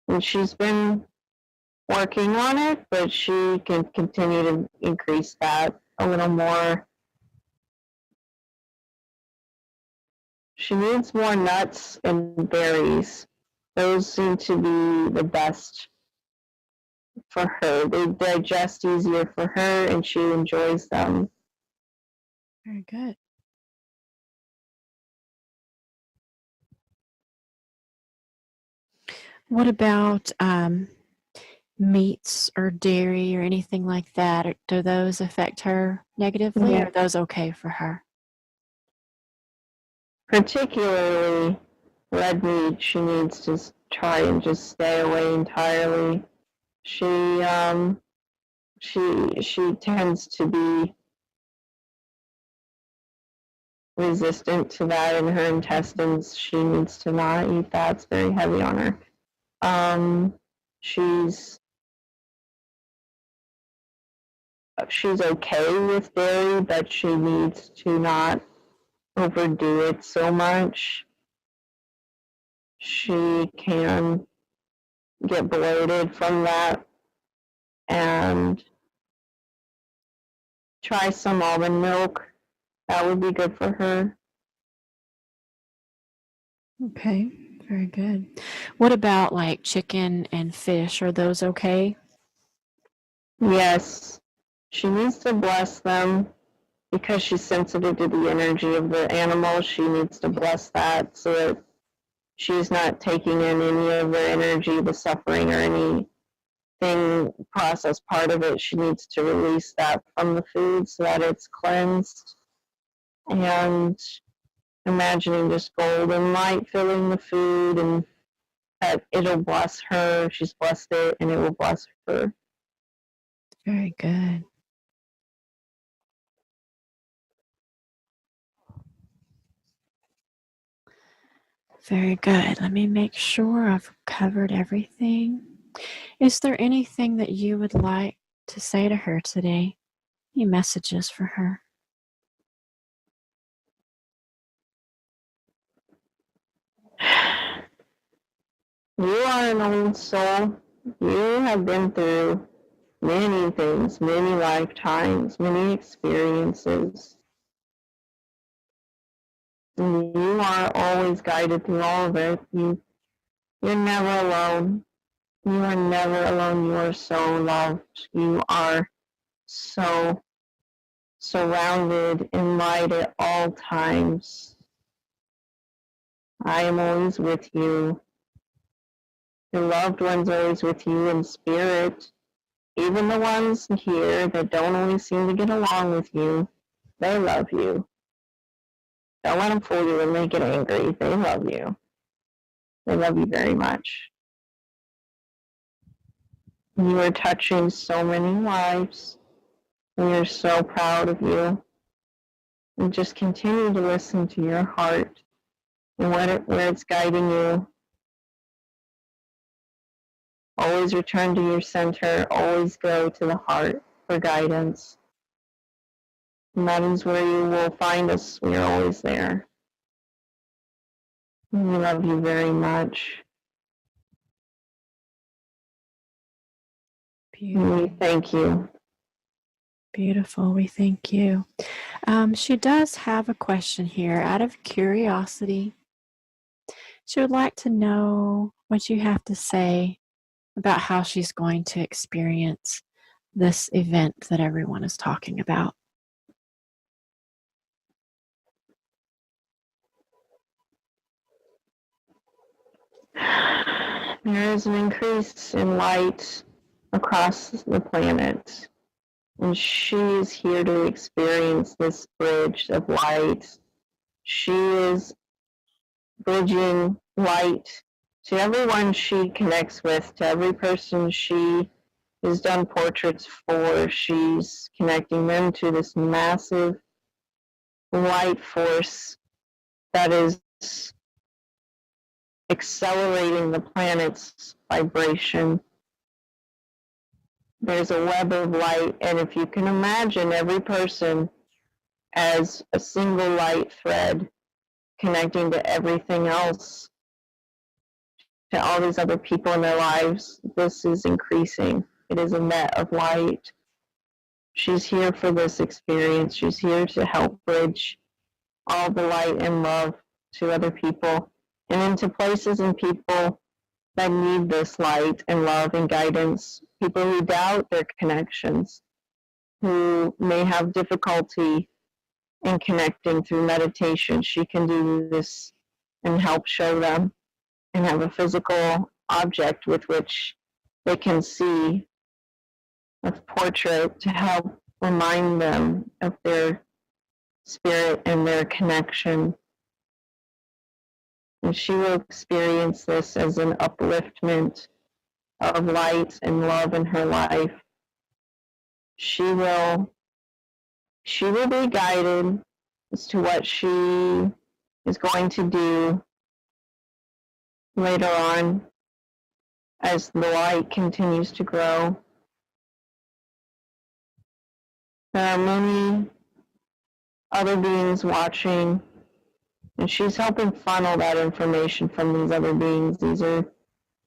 And she's been working on it, but she can continue to increase that a little more. She needs more nuts and berries. Those seem to be the best for her. They digest easier for her, and she enjoys them. Very good. What about meats or dairy or anything like that? Do those affect her negatively, or are those okay for her? Particularly red meat, she needs to try and just stay away entirely. She tends to be resistant to that in her intestines. She needs to not eat that. It's very heavy on her. She's okay with dairy, but she needs to not overdo it so much. She can get bloated from that, and try some almond milk. That would be good for her. Okay, very good. What about like chicken and fish? Are those okay? Yes, she needs to bless them because she's sensitive to the energy of the animal. She needs to bless that so that she's not taking in any of their energy, the suffering, or anything processed part of it. She needs to release that from the food so that it's cleansed. And imagining just golden light filling the food, and that it'll bless her. She's blessed it, and it will bless her. Very good. Very good. Let me make sure I've covered everything. Is there anything that you would like to say to her today? Any messages for her? You are an old soul. You have been through many things, many lifetimes, many experiences. And you are always guided through all of it. You're never alone. You are never alone. You are so loved. You are so surrounded in light at all times. I am always with you. Your loved ones are always with you in spirit. Even the ones here that don't always seem to get along with you, they love you. Don't let them fool you when they get angry. They love you. They love you very much. You are touching so many lives. We are so proud of you. And just continue to listen to your heart and where it's guiding you. Always return to your center. Always go to the heart for guidance. And that is where you will find us. We are always there. We love you very much. Beautiful. We thank you. Beautiful. We thank you. She does have a question here. Out of curiosity, she would like to know what you have to say about how she's going to experience this event that everyone is talking about. There is an increase in light across the planet, and she is here to experience this bridge of light. She is bridging light to everyone she connects with, to every person she has done portraits for. She's connecting them to this massive light force that is accelerating the planet's vibration. There's a web of light, and if you can imagine every person as a single light thread connecting to everything else, to all these other people in their lives, this is increasing. It is a net of light. She's here for this experience. She's here to help bridge all the light and love to other people and into places and people that need this light and love and guidance. People who doubt their connections, who may have difficulty in connecting through meditation. She can do this and help show them and have a physical object with which they can see a portrait to help remind them of their spirit and their connection. And she will experience this as an upliftment of light and love in her life. She will be guided as to what she is going to do later on as the light continues to grow. There are many other beings watching, and she's helping funnel that information from these other beings. These are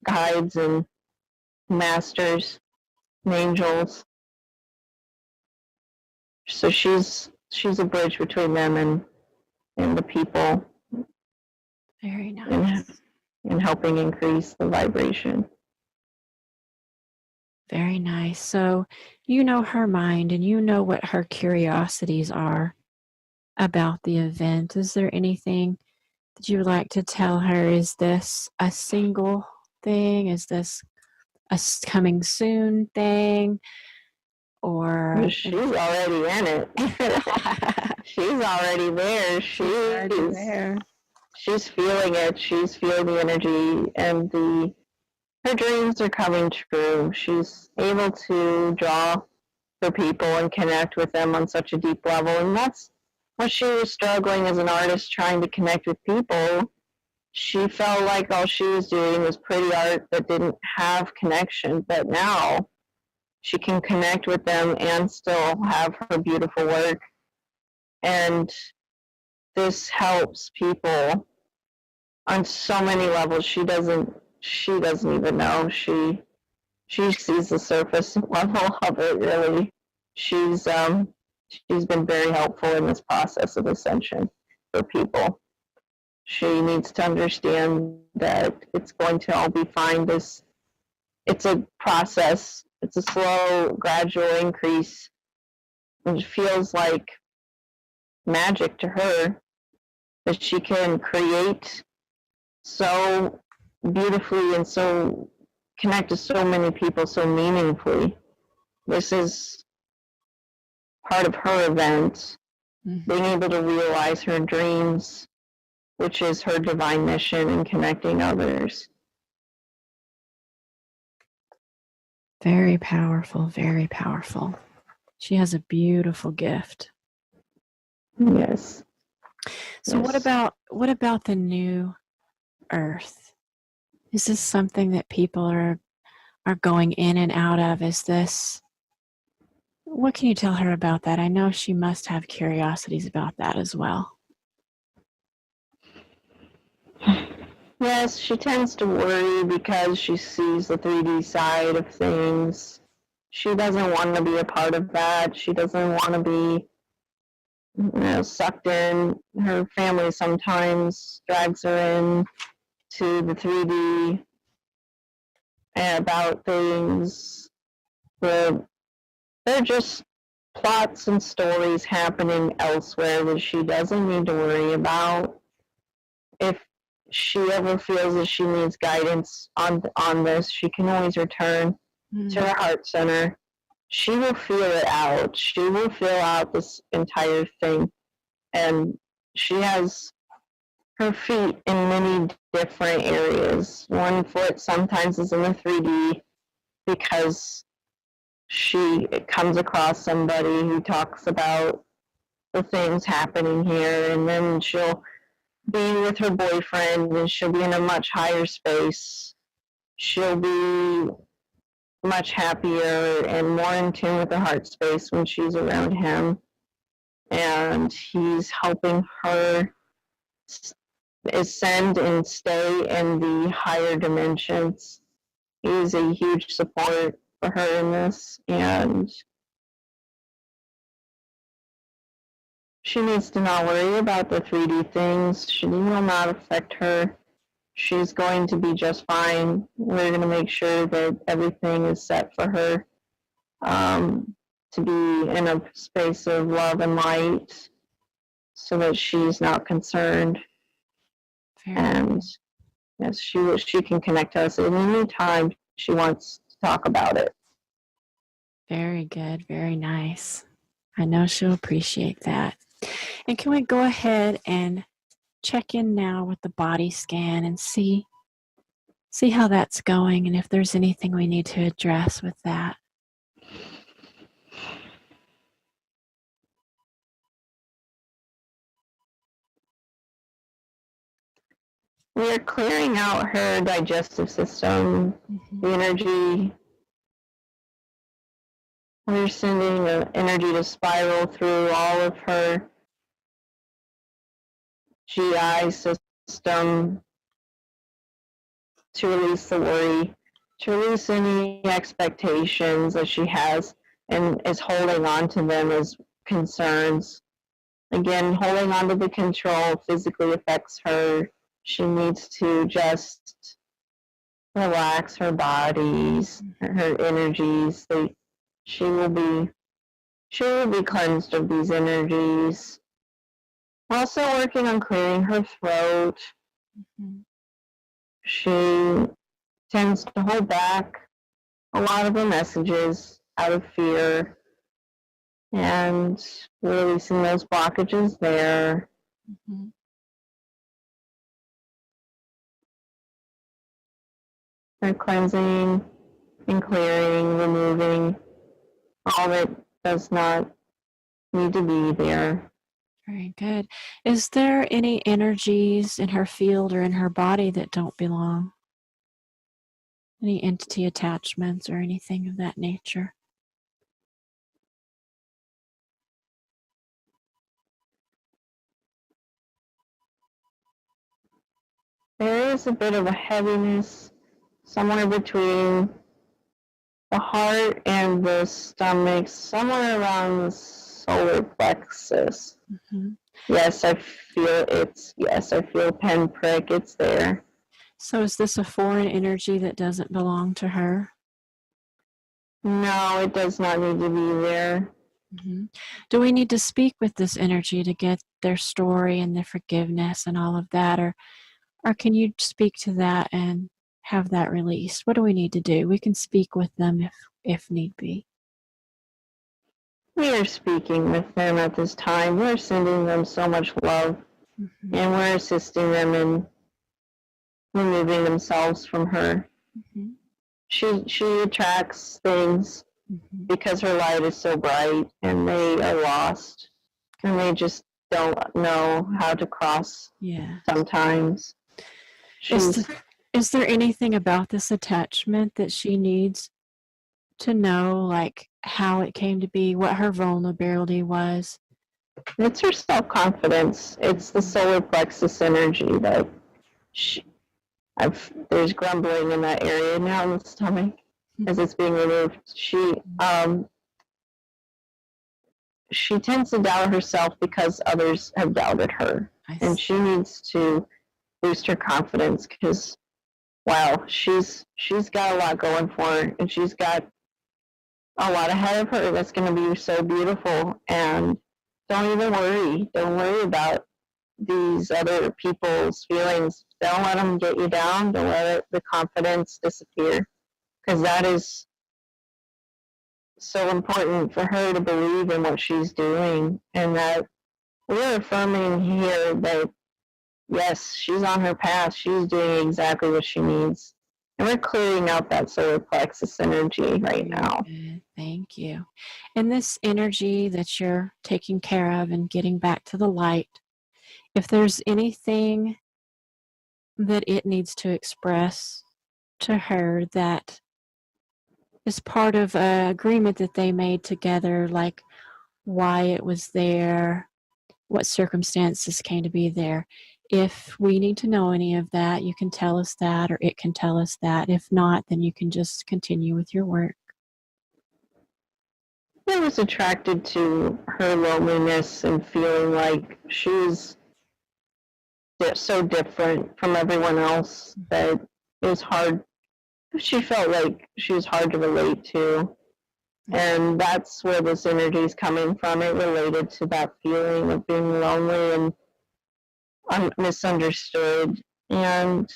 guides and masters and angels. So she's a bridge between them and the people. Very nice. And helping increase the vibration. Very nice. So you know her mind and you know what her curiosities are about the event. Is there anything that you would like to tell her? Is this a single thing? Is this a coming soon thing? Or she's already in it. She's already there. She's feeling it. She's feeling the energy, and her dreams are coming true. She's able to draw for people and connect with them on such a deep level. And that's when she was struggling as an artist trying to connect with people. She felt like all she was doing was pretty art that didn't have connection, but now she can connect with them and still have her beautiful work. And this helps people on so many levels. She doesn't even know. She sees the surface level of it, really. She's been very helpful in this process of ascension for people. She needs to understand that it's going to all be fine. It's a process. It's a slow, gradual increase. It feels like magic to her that she can create so beautifully and so connect to so many people so meaningfully. This is part of her event, being able to realize her dreams, which is her divine mission in connecting others. Very powerful, very powerful. She has a beautiful gift. Yes. So yes. what about the new earth? Is this something that people are going in and out of? What can you tell her about that? I know she must have curiosities about that as well. Yes, she tends to worry because she sees the 3D side of things. She doesn't want to be a part of that. She doesn't want to be sucked in. Her family sometimes drags her in to the 3D about things. But they're just plots and stories happening elsewhere that she doesn't need to worry about. If she ever feels that she needs guidance on this, she can always return to her heart center. She will feel it out. She will feel out this entire thing. And she has her feet in many different areas. One foot sometimes is in the 3D because she comes across somebody who talks about the things happening here, and then she'll be with her boyfriend and she'll be in a much higher space. She'll be much happier and more in tune with her heart space when she's around him. And he's helping her ascend and stay in the higher dimensions. He's a huge support for her in this, and she needs to not worry about the 3D things. She will not affect her. She's going to be just fine. We're going to make sure that everything is set for her to be in a space of love and light so that she's not concerned. And yes, she can connect to us at any time she wants to talk about it. Very good. Very nice. I know she'll appreciate that. And can we go ahead and check in now with the body scan and see how that's going and if there's anything we need to address with that? We're clearing out her digestive system, the energy. We're sending the energy to spiral through all of her GI system to release the worry, to release any expectations that she has and is holding on to them as concerns. Again, holding on to the control physically affects her. She needs to just relax her bodies, her energies. She will be cleansed of these energies. We're also working on clearing her throat. She tends to hold back a lot of the messages out of fear, and releasing those blockages there. They're cleansing and clearing, removing all that does not need to be there. Very good. Is there any energies in her field or in her body that don't belong? Any entity attachments or anything of that nature? There is a bit of a heaviness somewhere between the heart and the stomach, somewhere around the solar plexus. Mm-hmm. Yes, I feel it's, yes, I feel pinprick, it's there. So is this a foreign energy that doesn't belong to her? No, it does not need to be there. Mm-hmm. Do we need to speak with this energy to get their story and their forgiveness and all of that? Or can you speak to that and have that released? What do we need to do? We can speak with them if need be. We are speaking with them at this time. We're sending them so much love, Mm-hmm. and we're assisting them in removing themselves from her. Mm-hmm. She attracts things because her light is so bright, and they are lost, and they just don't know how to cross. Yeah. Sometimes. Is there anything about this attachment that she needs to know, like how it came to be, what her vulnerability was? It's her self-confidence. It's the solar plexus energy that there's grumbling in that area now in the stomach as it's being removed. She tends to doubt herself because others have doubted her, and she needs to boost her confidence because, wow, she's got a lot going for her, and she's got a lot ahead of her that's going to be so beautiful. And don't worry about these other people's feelings. Don't let them get you down. Don't let the confidence disappear, because that is so important for her to believe in what she's doing. And that we're affirming here that yes, she's on her path. She's doing exactly what she needs. And we're clearing out that solar plexus energy right now. Thank you. And this energy that you're taking care of and getting back to the light, if there's anything that it needs to express to her that is part of an agreement that they made together, like why it was there, what circumstances came to be there. If we need to know any of that, you can tell us that, or it can tell us that. If not, then you can just continue with your work. I was attracted to her loneliness and feeling like she was so different from everyone else that it was hard. She felt like she was hard to relate to. And that's where this energy is coming from. It related to that feeling of being lonely and misunderstood. And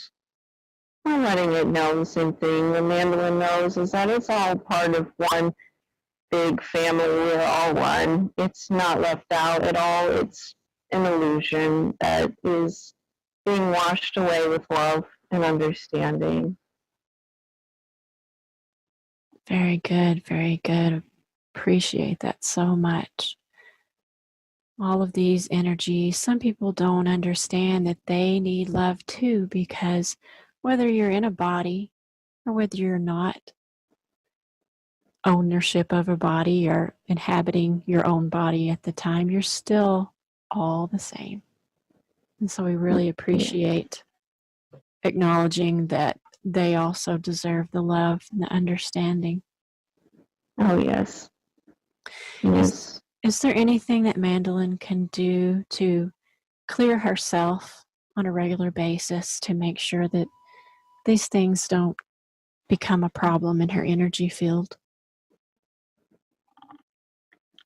we're letting it know the same thing. The mandolin knows is that it's all part of one big family. We're all one. It's not left out at all. It's an illusion that is being washed away with love and understanding. Very good, very good. Appreciate that so much. All of these energies, some people don't understand that they need love too, because whether you're in a body or whether you're not, ownership of a body or inhabiting your own body at the time, you're still all the same. And so we really appreciate acknowledging that they also deserve the love and the understanding. Oh, yes. Yes. Is there anything that Mandolin can do to clear herself on a regular basis to make sure that these things don't become a problem in her energy field?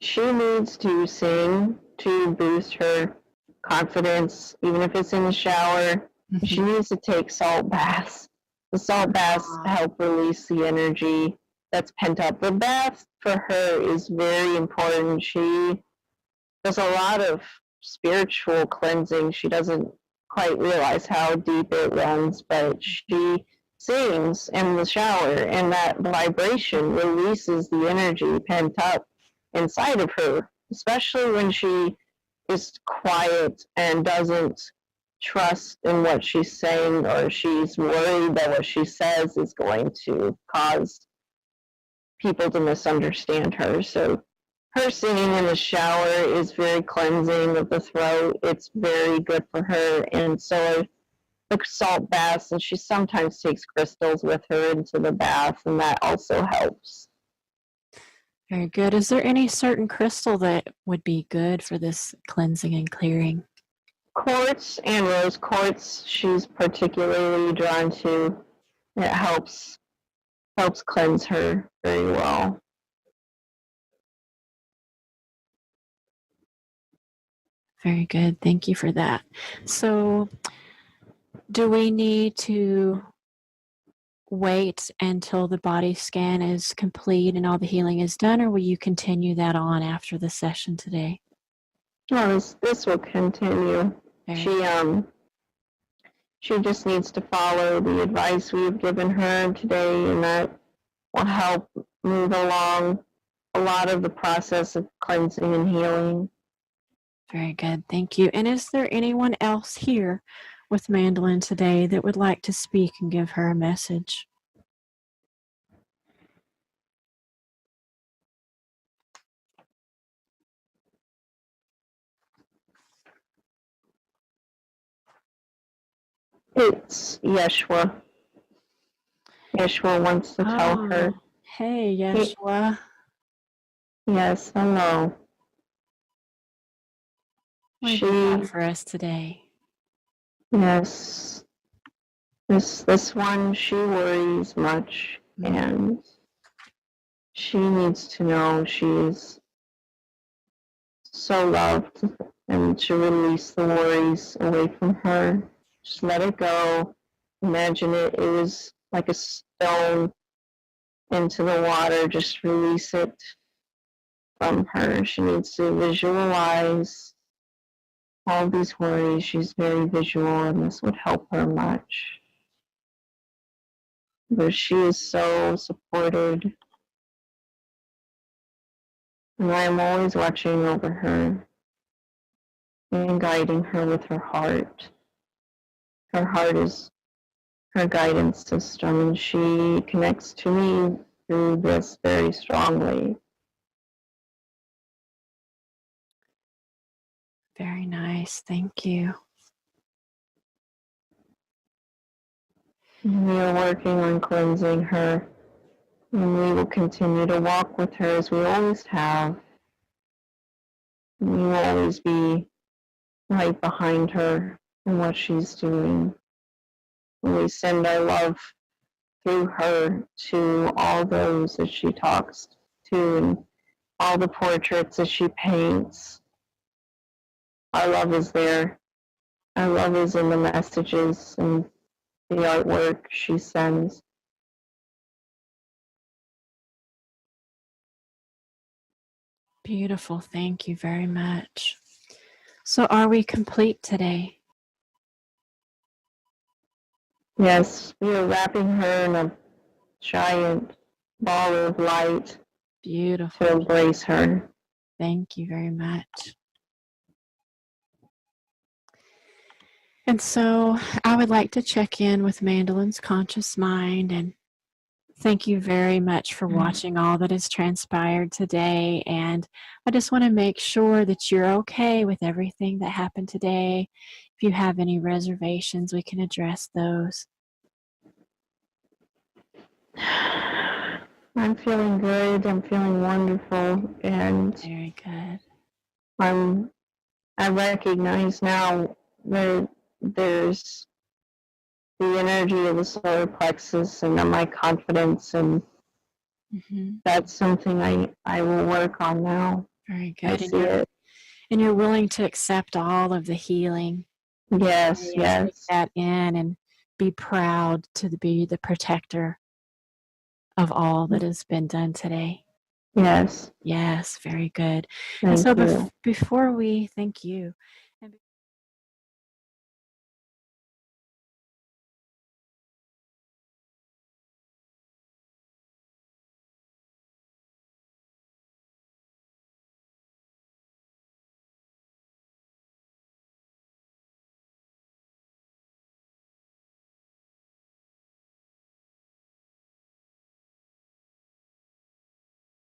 She needs to sing to boost her confidence, even if it's in the shower. She needs to take salt baths. The salt baths help release the energy that's pent up. The bath for her is very important. She does a lot of spiritual cleansing. She doesn't quite realize how deep it runs, but she sings in the shower, and that vibration releases the energy pent up, inside of her, especially when she is quiet and doesn't trust in what she's saying, or she's worried that what she says is going to cause people to misunderstand her. So her singing in the shower is very cleansing of the throat. It's very good for her. And so the salt baths, and she sometimes takes crystals with her into the bath, and that also helps. Very good. Is there any certain crystal that would be good for this cleansing and clearing? Quartz and rose quartz she's particularly drawn to. It helps cleanse her very well. Very good. Thank you for that. So do we need to wait until the body scan is complete and all the healing is done, or will you continue that on after the session today? No, this will continue. She just needs to follow the advice we've given her today, and that will help move along a lot of the process of cleansing and healing. Very good. Thank you. And is there anyone else here with Mandolin today that would like to speak and give her a message? It's Yeshua. Yeshua wants to tell her. Hey, Yeshua. Yes, hello. What do you got for us today? Yes. This one, she worries much, and she needs to know she's so loved, and to release the worries away from her. Just let it go. Imagine it was like a stone into the water. Just release it from her. She needs to visualize all these worries. She's very visual, and this would help her much. But she is so supported, and I am always watching over her and guiding her with her heart. Her heart is her guidance system, and she connects to me through this very strongly. Very nice. Thank you. We are working on cleansing her, and we will continue to walk with her as we always have. We will always be right behind her in what she's doing. And we send our love through her to all those that she talks to, and all the portraits that she paints. Our love is there. Our love is in the messages and the artwork she sends. Beautiful. Thank you very much. So are we complete today? Yes, we are wrapping her in a giant ball of light. Beautiful. To embrace her. Thank you very much. And so I would like to check in with Mandolin's conscious mind, and thank you very much for watching all that has transpired today. And I just want to make sure that you're okay with everything that happened today. If you have any reservations, we can address those. I'm feeling good. I'm feeling wonderful. And very good. I recognize now that there's the energy of the solar plexus and my confidence, and that's something I will work on now. Very good. And you're willing to accept all of the healing. Yes, yes. Take that in and be proud to be the protector of all that has been done today. Yes. Yes, very good. Thank and so you. Before we thank you,